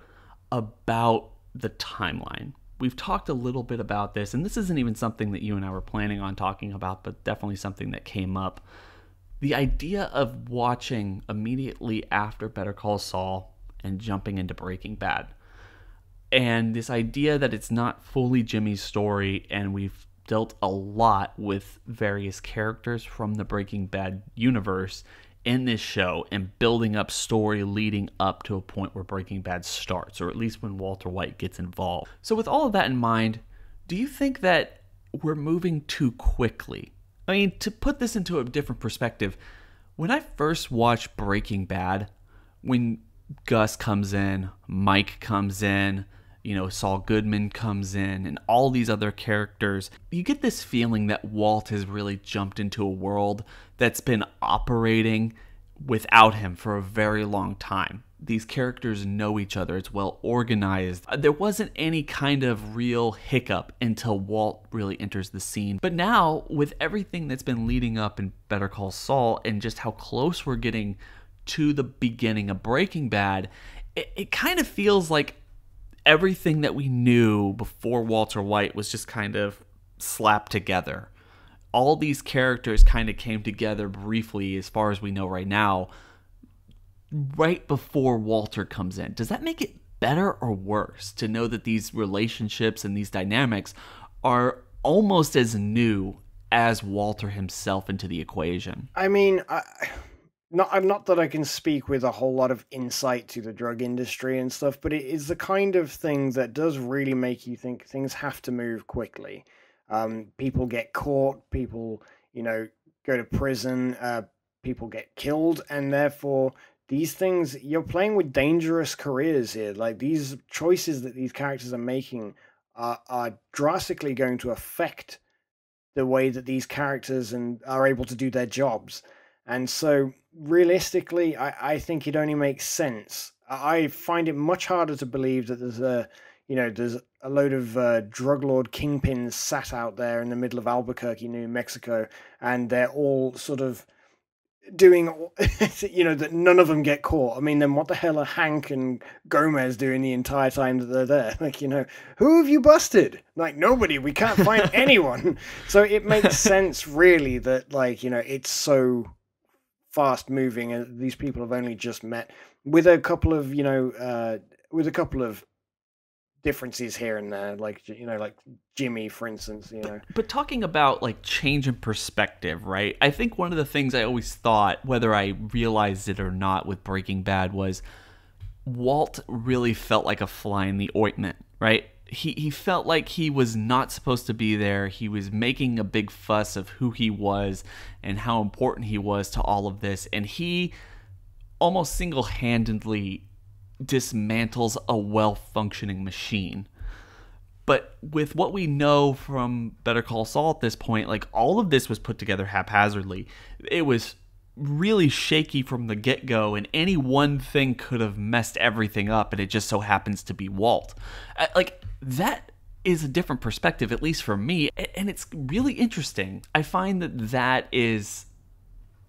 about the timeline. We've talked a little bit about this, and this isn't even something that you and I were planning on talking about, but definitely something that came up. The idea of watching immediately after Better Call Saul and jumping into Breaking Bad. And this idea that it's not fully Jimmy's story, and we've dealt a lot with various characters from the Breaking Bad universe in this show and building up story leading up to a point where Breaking Bad starts, or at least when Walter White gets involved. So with all of that in mind, do you think that we're moving too quickly? I mean, to put this into a different perspective, when I first watched Breaking Bad, when Gus comes in, Mike comes in, Saul Goodman comes in, and all these other characters, you get this feeling that Walt has really jumped into a world that's been operating without him for a very long time. These characters know each other. It's well organized. There wasn't any kind of real hiccup until Walt really enters the scene. But now, with everything that's been leading up in Better Call Saul and just how close we're getting to the beginning of Breaking Bad, it kind of feels like everything that we knew before Walter White was just kind of slapped together. All these characters kind of came together briefly, as far as we know right now, right before Walter comes in. Does that make it better or worse to know that these relationships and these dynamics are almost as new as Walter himself into the equation? I mean, not that I can speak with a whole lot of insight to the drug industry and stuff, but it is the kind of thing that does really make you think things have to move quickly. People get caught, people, go to prison, people get killed, and therefore these things, you're playing with dangerous careers here. Like, these choices that these characters are making are drastically going to affect the way that these characters are able to do their jobs. And so, realistically, I think it only makes sense. I find it much harder to believe that there's a load of drug lord kingpins sat out there in the middle of Albuquerque, New Mexico, and they're all sort of doing, that none of them get caught. I mean, then what the hell are Hank and Gomez doing the entire time that they're there? Like, who have you busted? Like, nobody. We can't find anyone. So it makes sense, really, that, it's so fast moving, and these people have only just met with a couple of differences here and there, like Jimmy, for instance. But talking about change in perspective, right? I think one of the things I always thought, whether I realized it or not with Breaking Bad, was Walt really felt like a fly in the ointment, right? He felt like he was not supposed to be there. He was making a big fuss of who he was and how important he was to all of this. And he almost single-handedly dismantles a well-functioning machine. But with what we know from Better Call Saul at this point, all of this was put together haphazardly. It was really shaky from the get-go, and any one thing could have messed everything up, and it just so happens to be Walt. That is a different perspective, at least for me, and it's really interesting. I find that is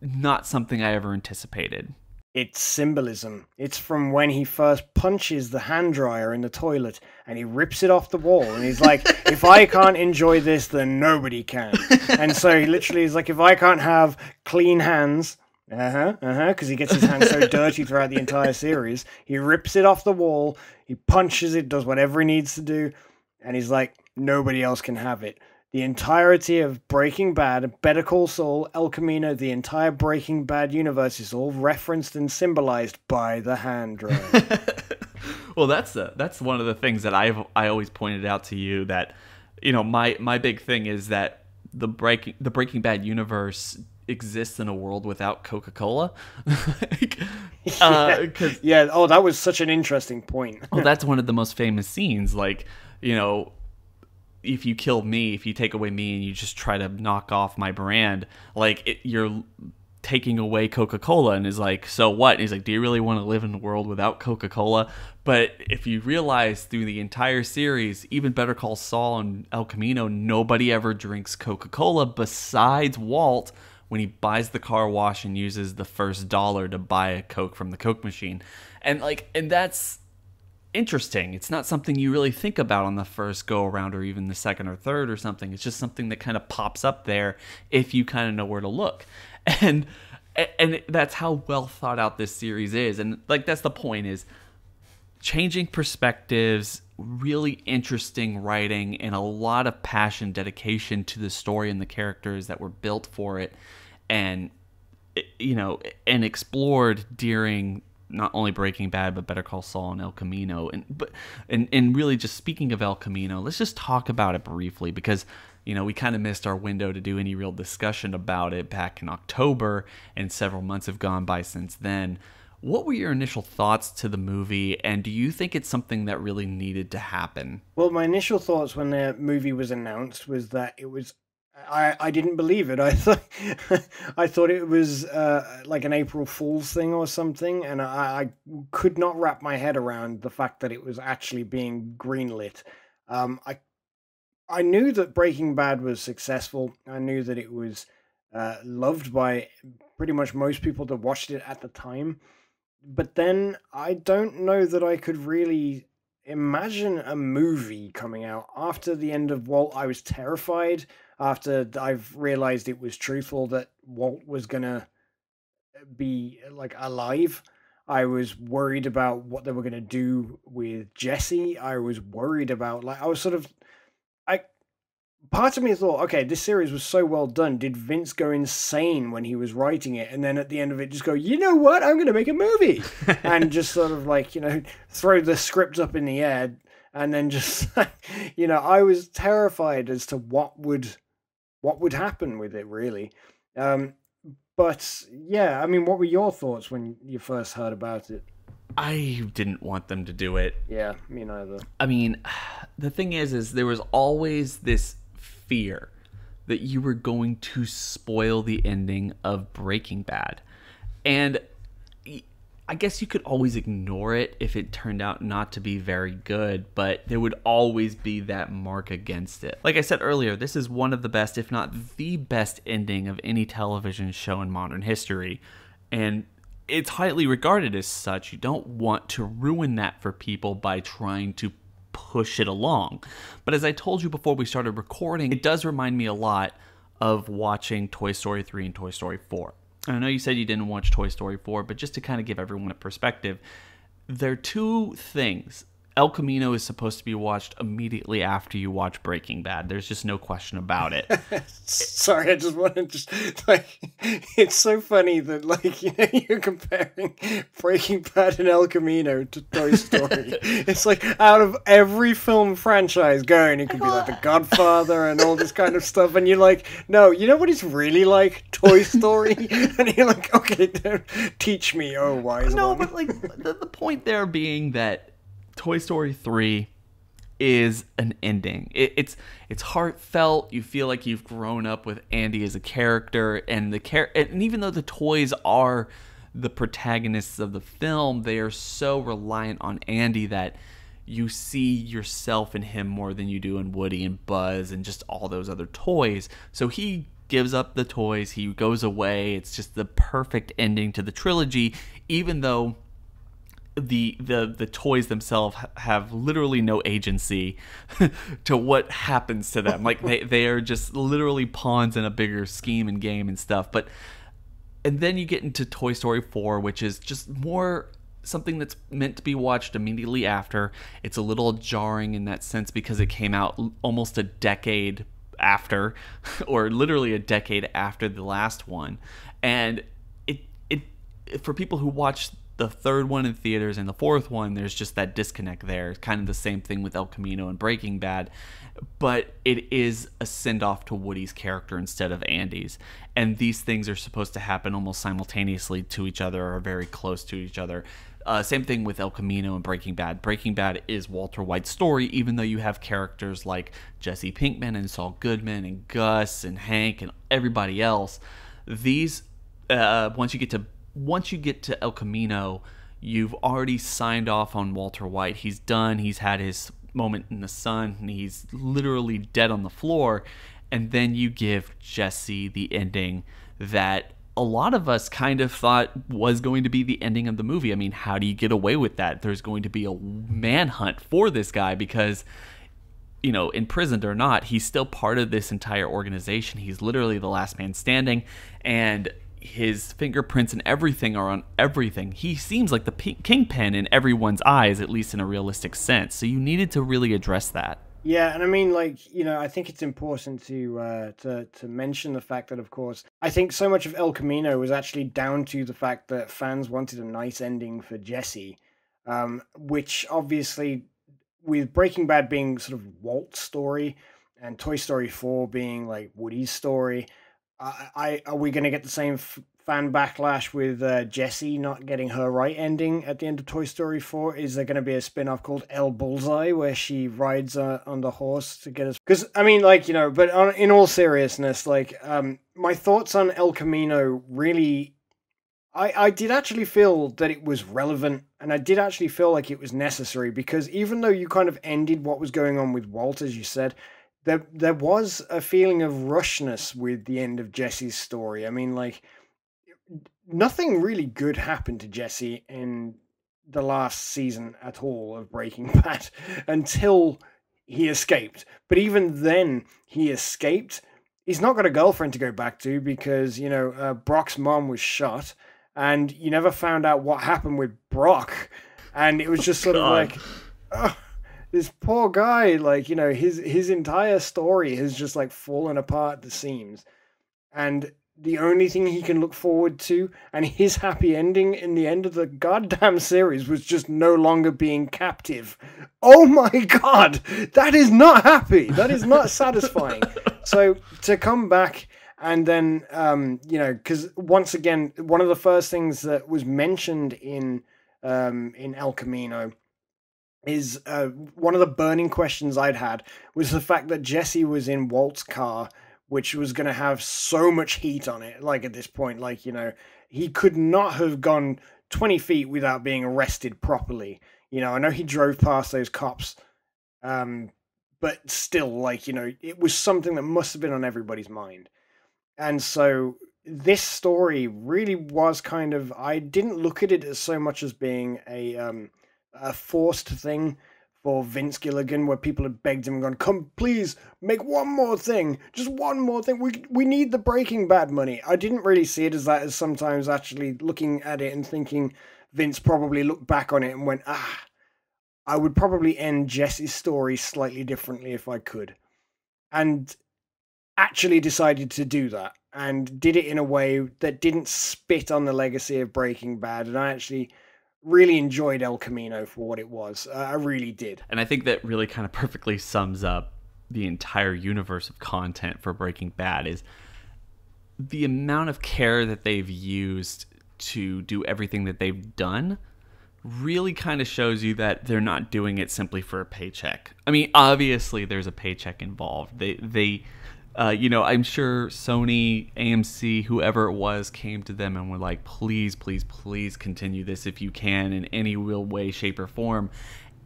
not something I ever anticipated. It's symbolism. It's from when he first punches the hand dryer in the toilet and he rips it off the wall and he's like, if I can't enjoy this, then nobody can. And so he literally is like, if I can't have clean hands, because he gets his hands so dirty throughout the entire series, he rips it off the wall, he punches it, does whatever he needs to do, and he's like, nobody else can have it. The entirety of Breaking Bad, Better Call Saul, El Camino, the entire Breaking Bad universe is all referenced and symbolized by the hand dryer. Well, that's one of the things that I always pointed out to you, that my big thing is that the Breaking Bad universe exists in a world without Coca-Cola. Oh, that was such an interesting point. Well, that's one of the most famous scenes. you know, if you kill me, if you take away me and you just try to knock off my brand, like you're taking away Coca-Cola. And is like, so what? And he's like, do you really want to live in a world without Coca-Cola? But if you realize through the entire series, even Better Call Saul and El Camino, nobody ever drinks Coca-Cola besides Walt when he buys the car wash and uses the first dollar to buy a Coke from the Coke machine. And that's interesting. It's not something you really think about on the first go around or even the second or third or something. It's just something that kind of pops up there if you kind of know where to look. And that's how well thought out this series is. And like, that's the point, is changing perspectives, really interesting writing, and a lot of passion, dedication to the story and the characters that were built for it, and and explored during not only Breaking Bad but Better Call Saul and El Camino. And really, just speaking of El Camino, let's just talk about it briefly, because we kind of missed our window to do any real discussion about it back in October, and several months have gone by since then. What were your initial thoughts to the movie, and do you think it's something that really needed to happen? Well, my initial thoughts when the movie was announced was that it was... I didn't believe it. I thought it was like an April Fool's thing or something, and I could not wrap my head around the fact that it was actually being greenlit. I knew that Breaking Bad was successful. I knew that it was loved by pretty much most people that watched it at the time. But then I don't know that I could really imagine a movie coming out after the end of Walt. I was terrified after I've realized it was truthful that Walt was gonna be like alive. I was worried about what they were gonna do with Jesse. I was worried about part of me thought, okay, this series was so well done. Did Vince go insane when he was writing it? And then at the end of it, just go, you know what? I'm going to make a movie. And just sort of like, throw the script up in the air. And then just, I was terrified as to what would happen with it, really. But yeah, I mean, what were your thoughts when you first heard about it? I didn't want them to do it. Yeah, me neither. I mean, the thing is there was always this fear that you were going to spoil the ending of Breaking Bad. And I guess you could always ignore it if it turned out not to be very good, but there would always be that mark against it. Like I said earlier, this is one of the best, if not the best ending of any television show in modern history. And it's highly regarded as such. You don't want to ruin that for people by trying to push it along. But as I told you before we started recording, it does remind me a lot of watching Toy Story 3 and Toy Story 4. And I know you said you didn't watch Toy Story 4, but just to kind of give everyone a perspective, there are two things. El Camino is supposed to be watched immediately after you watch Breaking Bad. There's just no question about it. Sorry, I just wanted to it's so funny that you're comparing Breaking Bad and El Camino to Toy Story. It's like out of every film franchise going, it could be like The Godfather and all this kind of stuff, and you're like, no, you know what it's really like? Toy Story. And you're like, okay, teach me, oh wise No, one. but like the point there being that Toy Story 3 is an ending. It's heartfelt. You feel like you've grown up with Andy as a character, and and even though the toys are the protagonists of the film, they are so reliant on Andy that you see yourself in him more than you do in Woody and Buzz and just all those other toys. So he gives up the toys. He goes away. It's just the perfect ending to the trilogy, even though the toys themselves have literally no agency to what happens to them. Like they are just literally pawns in a bigger scheme and game and stuff. And then you get into Toy Story 4, which is just more something that's meant to be watched immediately after. It's a little jarring in that sense because it came out almost a decade after, or literally a decade after the last one. And it for people who watch the third one in theaters and the fourth one, there's just that disconnect there. It's kind of the same thing with El Camino and Breaking Bad, but it is a send-off to Woody's character instead of Andy's. And these things are supposed to happen almost simultaneously to each other or very close to each other. Same thing with El Camino and Breaking Bad. Breaking Bad is Walter White's story, even though you have characters like Jesse Pinkman and Saul Goodman and Gus and Hank and everybody else. These once you get to El Camino, you've already signed off on Walter White. He's done. He's had his moment in the sun, and he's literally dead on the floor. And then you give Jesse the ending that a lot of us kind of thought was going to be the ending of the movie. I mean, how do you get away with that? There's going to be a manhunt for this guy because, you know, imprisoned or not, he's still part of this entire organization. He's literally the last man standing, and his fingerprints and everything are on everything. He seems like the kingpin in everyone's eyes, at least in a realistic sense. So you needed to really address that. Yeah, and I mean, like, you know, I think it's important to mention the fact that, of course, I think so much of El Camino was actually down to the fact that fans wanted a nice ending for Jesse, which obviously, with Breaking Bad being sort of Walt's story and Toy Story 4 being like Woody's story, are we going to get the same fan backlash with Jessie not getting her right ending at the end of Toy Story 4? Is there going to be a spin-off called El Bullseye where she rides on the horse to get us? Because, I mean, like, you know, but in all seriousness, like, my thoughts on El Camino really, I did actually feel that it was relevant, and I did actually feel like it was necessary, because even though you kind of ended what was going on with Walt, as you said, there was a feeling of rushness with the end of Jesse's story. I mean, like, nothing really good happened to Jesse in the last season at all of Breaking Bad until he escaped. But even then, he escaped. He's not got a girlfriend to go back to because, you know, Brock's mom was shot, and you never found out what happened with Brock. And it was just sort of like, oh, this poor guy, like, you know, his entire story has just like fallen apart at the seams. And the only thing he can look forward to, and his happy ending in the end of the goddamn series, was just no longer being captive. Oh my god! That is not happy! That is not satisfying. So, to come back and then, you know, because once again, one of the first things that was mentioned in El Camino is one of the burning questions I'd had was the fact that Jesse was in Walt's car, which was going to have so much heat on it. Like, at this point, like, you know, he could not have gone 20 feet without being arrested properly. You know, I know he drove past those cops, but still, like, you know, it was something that must have been on everybody's mind. And so this story really was kind of, I didn't look at it as so much as being a forced thing for Vince Gilligan, where people had begged him and gone, come, please, make one more thing. Just one more thing. We need the Breaking Bad money. I didn't really see it as that, as sometimes actually looking at it and thinking Vince probably looked back on it and went, I would probably end Jesse's story slightly differently if I could. And actually decided to do that, and did it in a way that didn't spit on the legacy of Breaking Bad. And I actually really enjoyed El Camino for what it was. I really did. And I think that really kind of perfectly sums up the entire universe of content for Breaking Bad, is the amount of care that they've used to do everything that they've done really kind of shows you that they're not doing it simply for a paycheck. I mean, obviously there's a paycheck involved. They you know, I'm sure Sony, AMC, whoever it was, came to them and were like, please, please, please continue this if you can in any real way, shape, or form.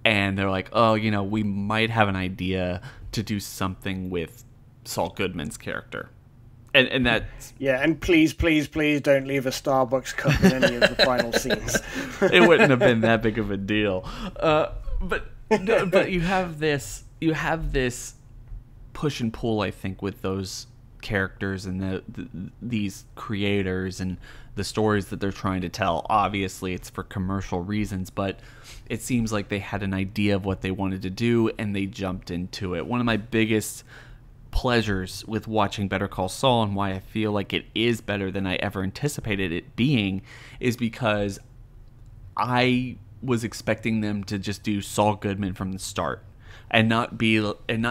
And they're like, oh, you know, we might have an idea to do something with Saul Goodman's character. And that's... Yeah, and please, please, please don't leave a Starbucks cup in any of the final scenes. It wouldn't have been that big of a deal. But you have this push and pull, I think, with those characters and these creators and the stories that they're trying to tell. Obviously, it's for commercial reasons, but it seems like they had an idea of what they wanted to do and they jumped into it. One of my biggest pleasures with watching Better Call Saul, and why I feel like it is better than I ever anticipated it being, is because I was expecting them to just do Saul Goodman from the start. and not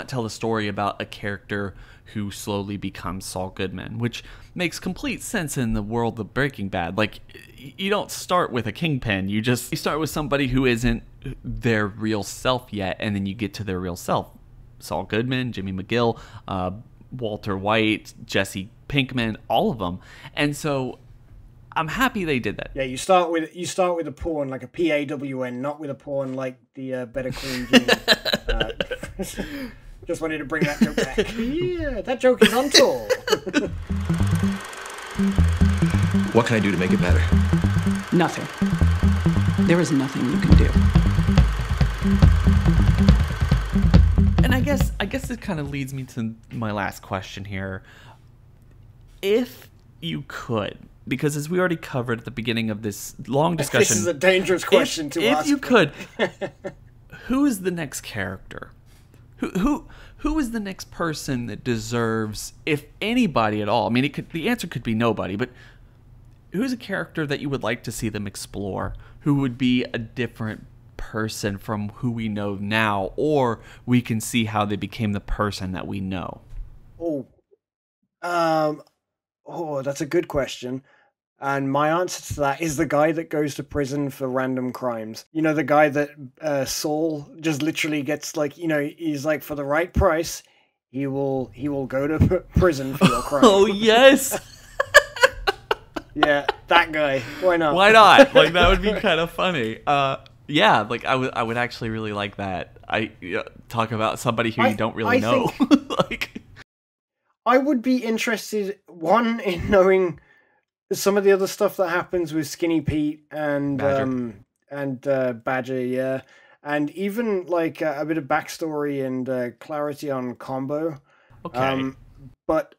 tell the story about a character who slowly becomes Saul Goodman, which makes complete sense in the world of Breaking Bad. Like, you don't start with a kingpin. You start with somebody who isn't their real self yet, and then you get to their real self. Saul Goodman, Jimmy McGill, Walter White, Jesse Pinkman, all of them. And so I'm happy they did that. Yeah, you start with a porn like a PAWN, not with a porn like the Better Queen Jean. Just wanted to bring that joke back. Yeah, that joke is on tour. What can I do to make it better? Nothing. There is nothing you can do. And I guess it kind of leads me to my last question here. If you could, because as we already covered at the beginning of this long discussion, this is a dangerous question to ask. If you could, who is the next character? Who is the next person that deserves, if anybody at all? I mean, the answer could be nobody, but who's a character that you would like to see them explore? Who would be a different person from who we know now, or we can see how they became the person that we know? That's a good question. And my answer to that is the guy that goes to prison for random crimes. You know, the guy that Saul just literally gets, like, you know, he's like, for the right price, he will go to prison for your crime. Oh, yes. Yeah, that guy. Why not? Why not? Like, that would be kind of funny. Yeah, like I would actually really like that. Talk about somebody who you don't really know. Like, I would be interested, one, in knowing some of the other stuff that happens with Skinny Pete and Badger, yeah, and even like a bit of backstory and clarity on Combo. Okay, but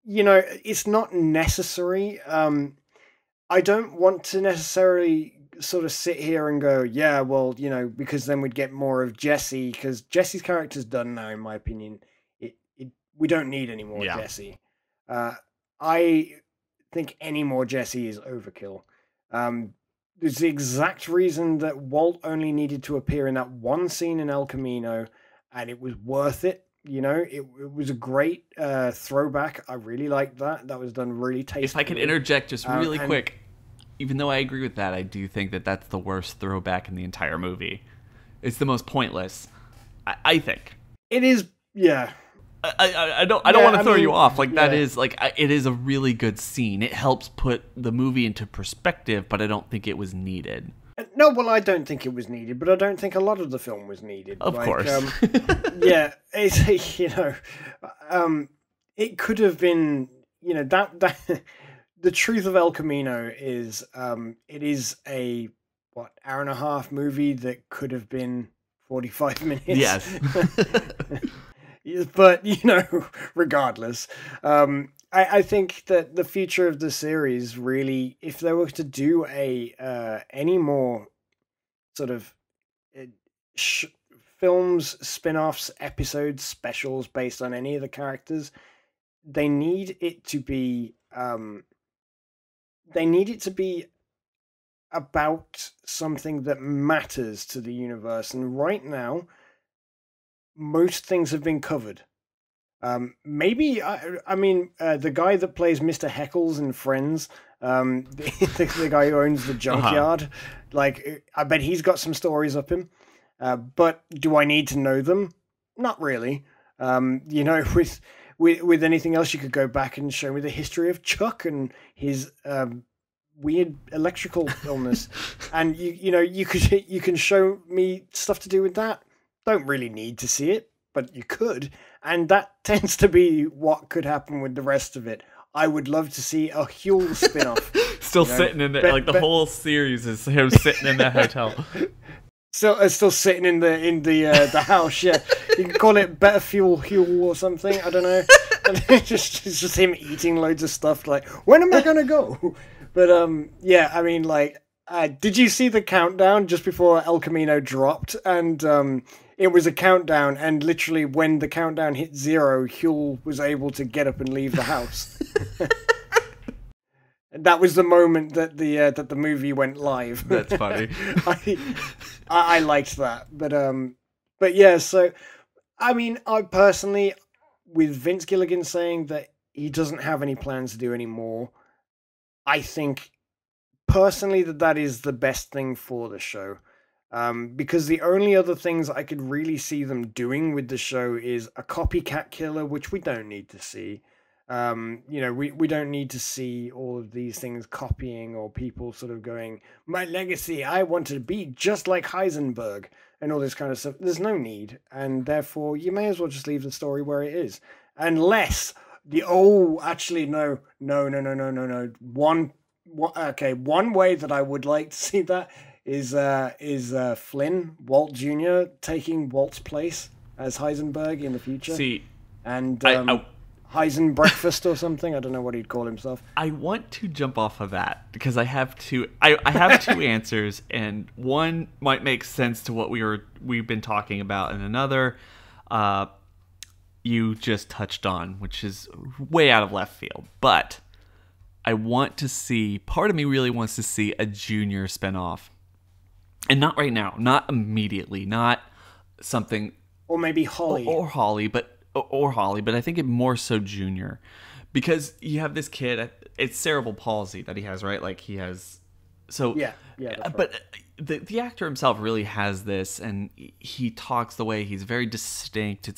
you know, it's not necessary. I don't want to necessarily sort of sit here and go, yeah, well, you know, because then we'd get more of Jesse, because Jesse's character's done now, in my opinion. We don't need any more Jesse. I think any more Jesse is overkill. There's the exact reason that Walt only needed to appear in that one scene in El Camino, and it was worth it. You know, it was a great throwback. I really liked that. That was done really tastefully. If I could interject just really quick, even though I agree with that, I do think that that's the worst throwback in the entire movie. It's the most pointless, I think. It is, yeah. I don't want to throw you off. Like, that is, like, it is a really good scene. It helps put the movie into perspective, but I don't think it was needed. No, well, I don't think it was needed, but I don't think a lot of the film was needed. Of course. Yeah, it's, you know, it could have been, you know, that the truth of El Camino is, it is a, hour and a half movie that could have been 45 minutes. Yes. But, you know, regardless, I think that the future of the series really, if they were to do any more sort of films, spin-offs, episodes, specials based on any of the characters, they need it to be about something that matters to the universe. And right now, most things have been covered. Maybe, I mean, the guy that plays Mr. Heckles in Friends, the guy who owns the junkyard, like, I bet he's got some stories up him. But do I need to know them? Not really. You know, with anything else, you could go back and show me the history of Chuck and his weird electrical illness, and you can show me stuff to do with that. Don't really need to see it, but you could, and that tends to be what could happen with the rest of it. I would love to see a Huel spin-off. Still sitting in there, like the whole series is him sitting in that hotel. Still sitting in the house. Yeah, you can call it Better Fuel Huel or something. I don't know. And it's just him eating loads of stuff. Like, when am I gonna go? But yeah, I mean, like, did you see the countdown just before El Camino dropped? And it was a countdown, and literally when the countdown hit 0, Huel was able to get up and leave the house. And that was the moment that the movie went live. That's funny. I liked that, but But yeah, so I mean, I personally, with Vince Gilligan saying that he doesn't have any plans to do any more, I think personally that is the best thing for the show. Because the only other things I could really see them doing with the show is a copycat killer, which we don't need to see. We don't need to see all of these things copying or people sort of going, my legacy, I want to be just like Heisenberg and all this kind of stuff. There's no need. And therefore, you may as well just leave the story where it is. Unless actually, no. One way that I would like to see that is Flynn, Walt Jr., taking Walt's place as Heisenberg in the future. See, and Heisen Breakfast or something. I don't know what he'd call himself. I want to jump off of that because I have two. I have two answers, and one might make sense to what we've been talking about, and another you just touched on, which is way out of left field. But I want to see. Part of me really wants to see a Junior spinoff. And not right now, not immediately, not something, or maybe Holly, or Holly, but I think it more so Junior, because you have this kid. It's cerebral palsy that he has, right? Like he has, so yeah. That's right. But the actor himself really has this, and he talks the way he's very distinct.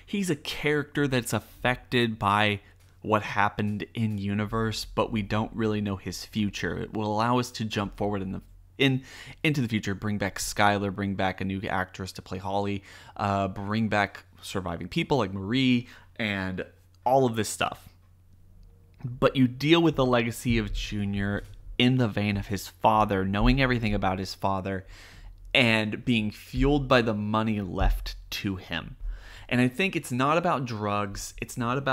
He's a character that's affected by what happened in universe, but we don't really know his future. It will allow us to jump forward into the future, bring back Skylar, bring back a new actress to play Holly, bring back surviving people like Marie, and all of this stuff. But you deal with the legacy of Junior in the vein of his father, knowing everything about his father, and being fueled by the money left to him. And I think it's not about drugs. It's not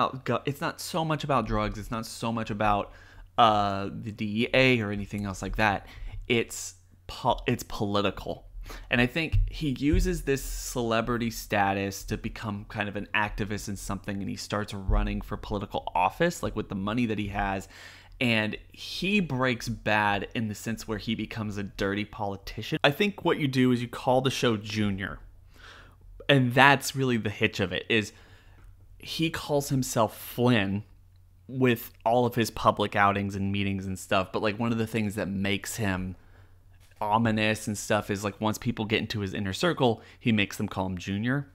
so much about drugs. It's not so much about the DEA or anything else like that. It's political. And I think he uses this celebrity status to become kind of an activist in something, and he starts running for political office, like with the money that he has. And he breaks bad in the sense where he becomes a dirty politician. I think what you do is you call the show Junior. And that's really the hitch of it, is he calls himself Flynn with all of his public outings and meetings and stuff. But like one of the things that makes him ominous and stuff is like once people get into his inner circle, he makes them call him Junior.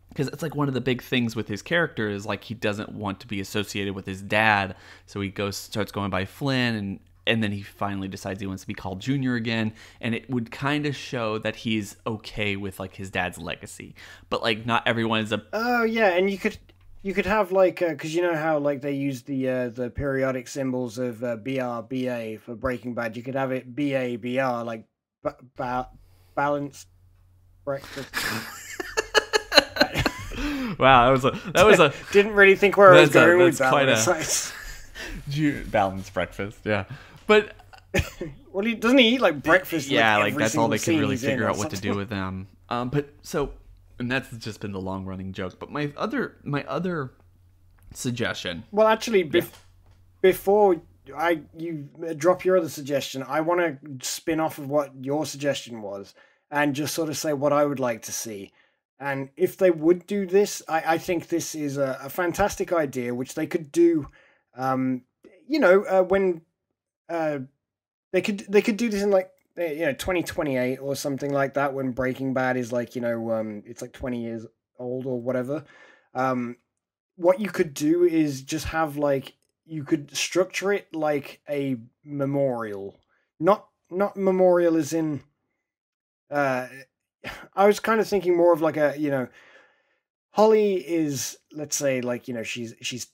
Because it's like one of the big things with his character is like he doesn't want to be associated with his dad. So he starts going by Flynn, and then he finally decides he wants to be called Junior again. And it would kind of show that he's okay with like his dad's legacy. But like not everyone is a... Oh yeah, and you could have like, because you know how like they use the periodic symbols of BR, BA for Breaking Bad. You could have it BA, BR, like balanced breakfast. Wow, that was a didn't really think where I was going with that. Balanced breakfast, yeah. But well, doesn't he eat like breakfast? Yeah, like that's all they can really figure out or what to do with them. But so, and that's just been the long running joke. But my other suggestion. Well, actually, before you drop your other suggestion, I want to spin off of what your suggestion was and just sort of say what I would like to see. And if they would do this, I think this is a fantastic idea, which they could do. When they could do this in like 2028 or something like that, when Breaking Bad is like it's like 20 years old or whatever. What you could do is just have like you could structure it like a memorial, not memorial as in. I was kind of thinking more of like Holly is, let's say, like, she's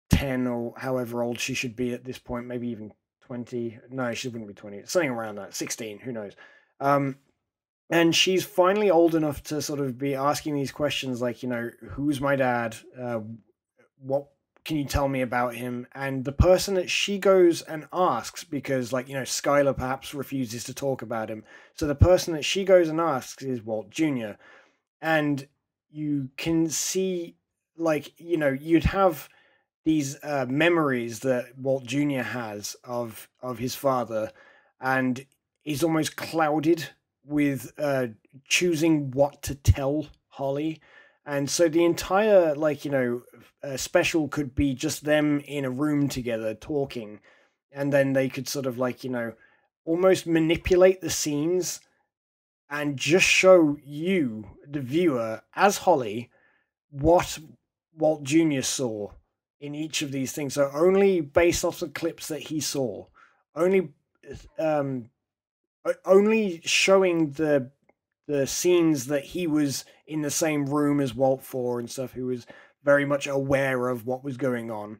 10 or however old she should be at this point, maybe even 20. No, she wouldn't be 20. Something around that, 16, who knows. And she's finally old enough to sort of be asking these questions like, who's my dad? What can you tell me about him? And the person that she goes and asks, because like, Skylar perhaps refuses to talk about him. So the person that she goes and asks is Walt Jr. And you can see like, you'd have these memories that Walt Jr. has of his father, and he's almost clouded with choosing what to tell Holly. And so the entire, like, special could be just them in a room together talking. And then they could sort of, like, almost manipulate the scenes and just show you, the viewer, as Holly, what Walt Jr. saw in each of these things. So only based off the clips that he saw, only showing the scenes that he was in the same room as Walt for and stuff, who was very much aware of what was going on,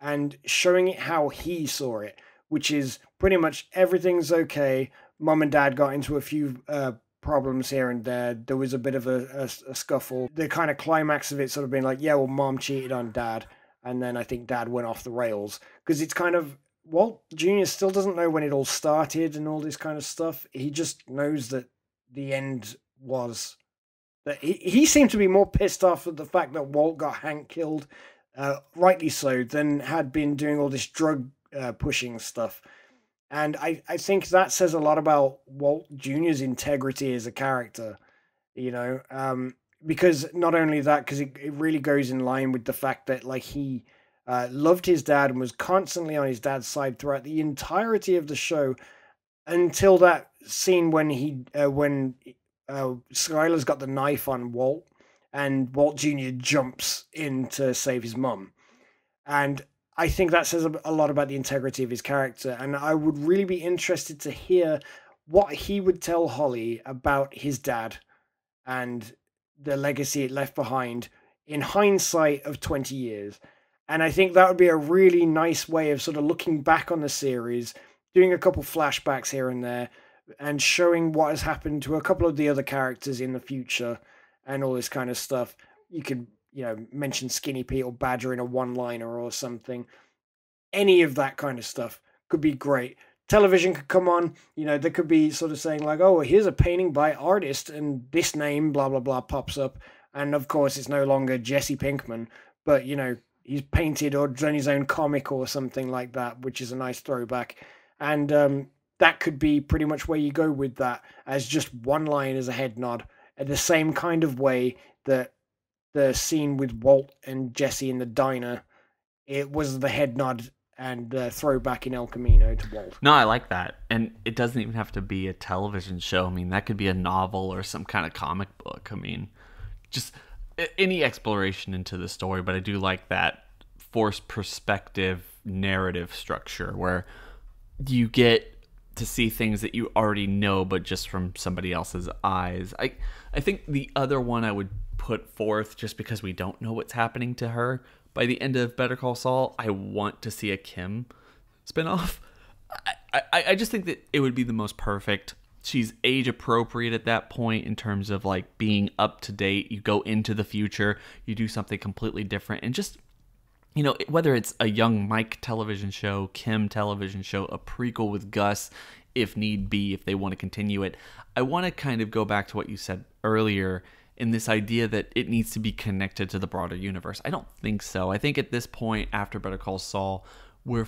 and showing it how he saw it, which is pretty much everything's okay. Mom and Dad got into a few problems here and there. There was a bit of a scuffle. The kind of climax of it sort of being like, yeah, well, Mom cheated on Dad, and then I think Dad went off the rails, because it's kind of, Walt Jr. still doesn't know when it all started and all this kind of stuff. He just knows that the end was that he seemed to be more pissed off at the fact that Walt got Hank killed, rightly so, than had been doing all this drug pushing stuff. And I think that says a lot about Walt Jr.'s integrity as a character, because not only that, because it really goes in line with the fact that, like, he loved his dad and was constantly on his dad's side throughout the entirety of the show, until that scene when Skyler's got the knife on Walt, and Walt Jr. jumps in to save his mum. And I think that says a lot about the integrity of his character, and I would really be interested to hear what he would tell Holly about his dad and the legacy it left behind in hindsight of 20 years. And I think that would be a really nice way of sort of looking back on the series, doing a couple flashbacks here and there, and showing what has happened to a couple of the other characters in the future and all this kind of stuff. You could, mention Skinny Pete or Badger in a one-liner or something. Any of that kind of stuff could be great. Television could come on, they could be sort of saying like, oh, here's a painting by artist and this name, blah, blah, blah, pops up. And of course, it's no longer Jesse Pinkman, but, he's painted or done his own comic or something like that, which is a nice throwback. And that could be pretty much where you go with that, as just one line as a head nod, in the same kind of way that the scene with Walt and Jesse in the diner, it was the head nod and the throwback in El Camino to Walt. No, I like that. And it doesn't even have to be a television show. I mean, that could be a novel or some kind of comic book. I mean, just any exploration into the story. But I do like that forced perspective narrative structure where you get to see things that you already know, but just from somebody else's eyes. I think the other one I would put forth, just because we don't know what's happening to her by the end of Better Call Saul, I want to see a Kim spinoff. I just think that it would be the most perfect. She's age appropriate at that point in terms of like being up to date. You go into the future, you do something completely different, and just, whether it's a young Mike television show, Kim television show, a prequel with Gus, if need be, if they want to continue it. I want to kind of go back to what you said earlier in this idea that it needs to be connected to the broader universe. I don't think so. I think at this point, after Better Call Saul, we're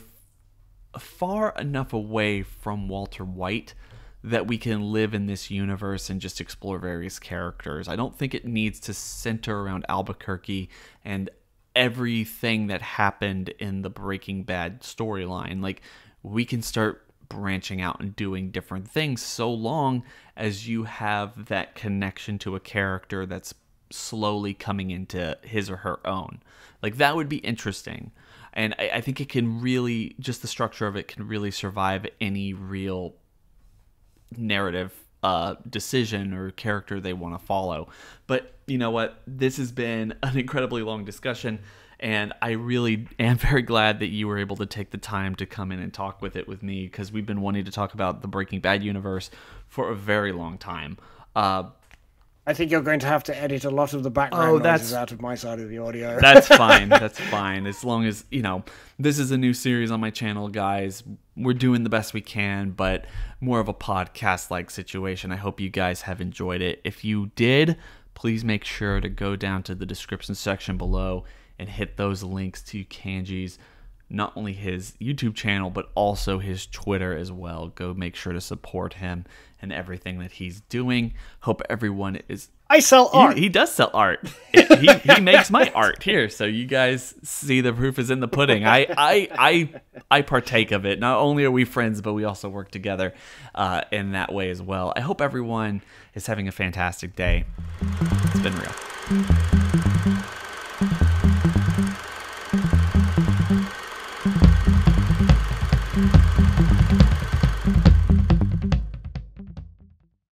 far enough away from Walter White that we can live in this universe and just explore various characters. I don't think it needs to center around Albuquerque and everything that happened in the Breaking Bad storyline. Like, we can start branching out and doing different things so long as you have that connection to a character that's slowly coming into his or her own. Like, that would be interesting. And I think it can really, just the structure of it can really survive any real narrative decision or character they want to follow. But you know what? This has been an incredibly long discussion, and I really am very glad that you were able to take the time to come in and talk with me, because we've been wanting to talk about the Breaking Bad universe for a very long time. I think you're going to have to edit a lot of the background noises out of my side of the audio. That's fine. That's fine. As long as, this is a new series on my channel, guys. We're doing the best we can, but more of a podcast-like situation. I hope you guys have enjoyed it. If you did, please make sure to go down to the description section below and hit those links to Kanji's not only his YouTube channel, but also his Twitter as well. Go make sure to support him and everything that he's doing. Hope everyone is... I sell art. He does sell art. He makes my art here, so you guys see the proof is in the pudding. I partake of it. Not only are we friends, but we also work together in that way as well. I hope everyone is having a fantastic day. It's been real.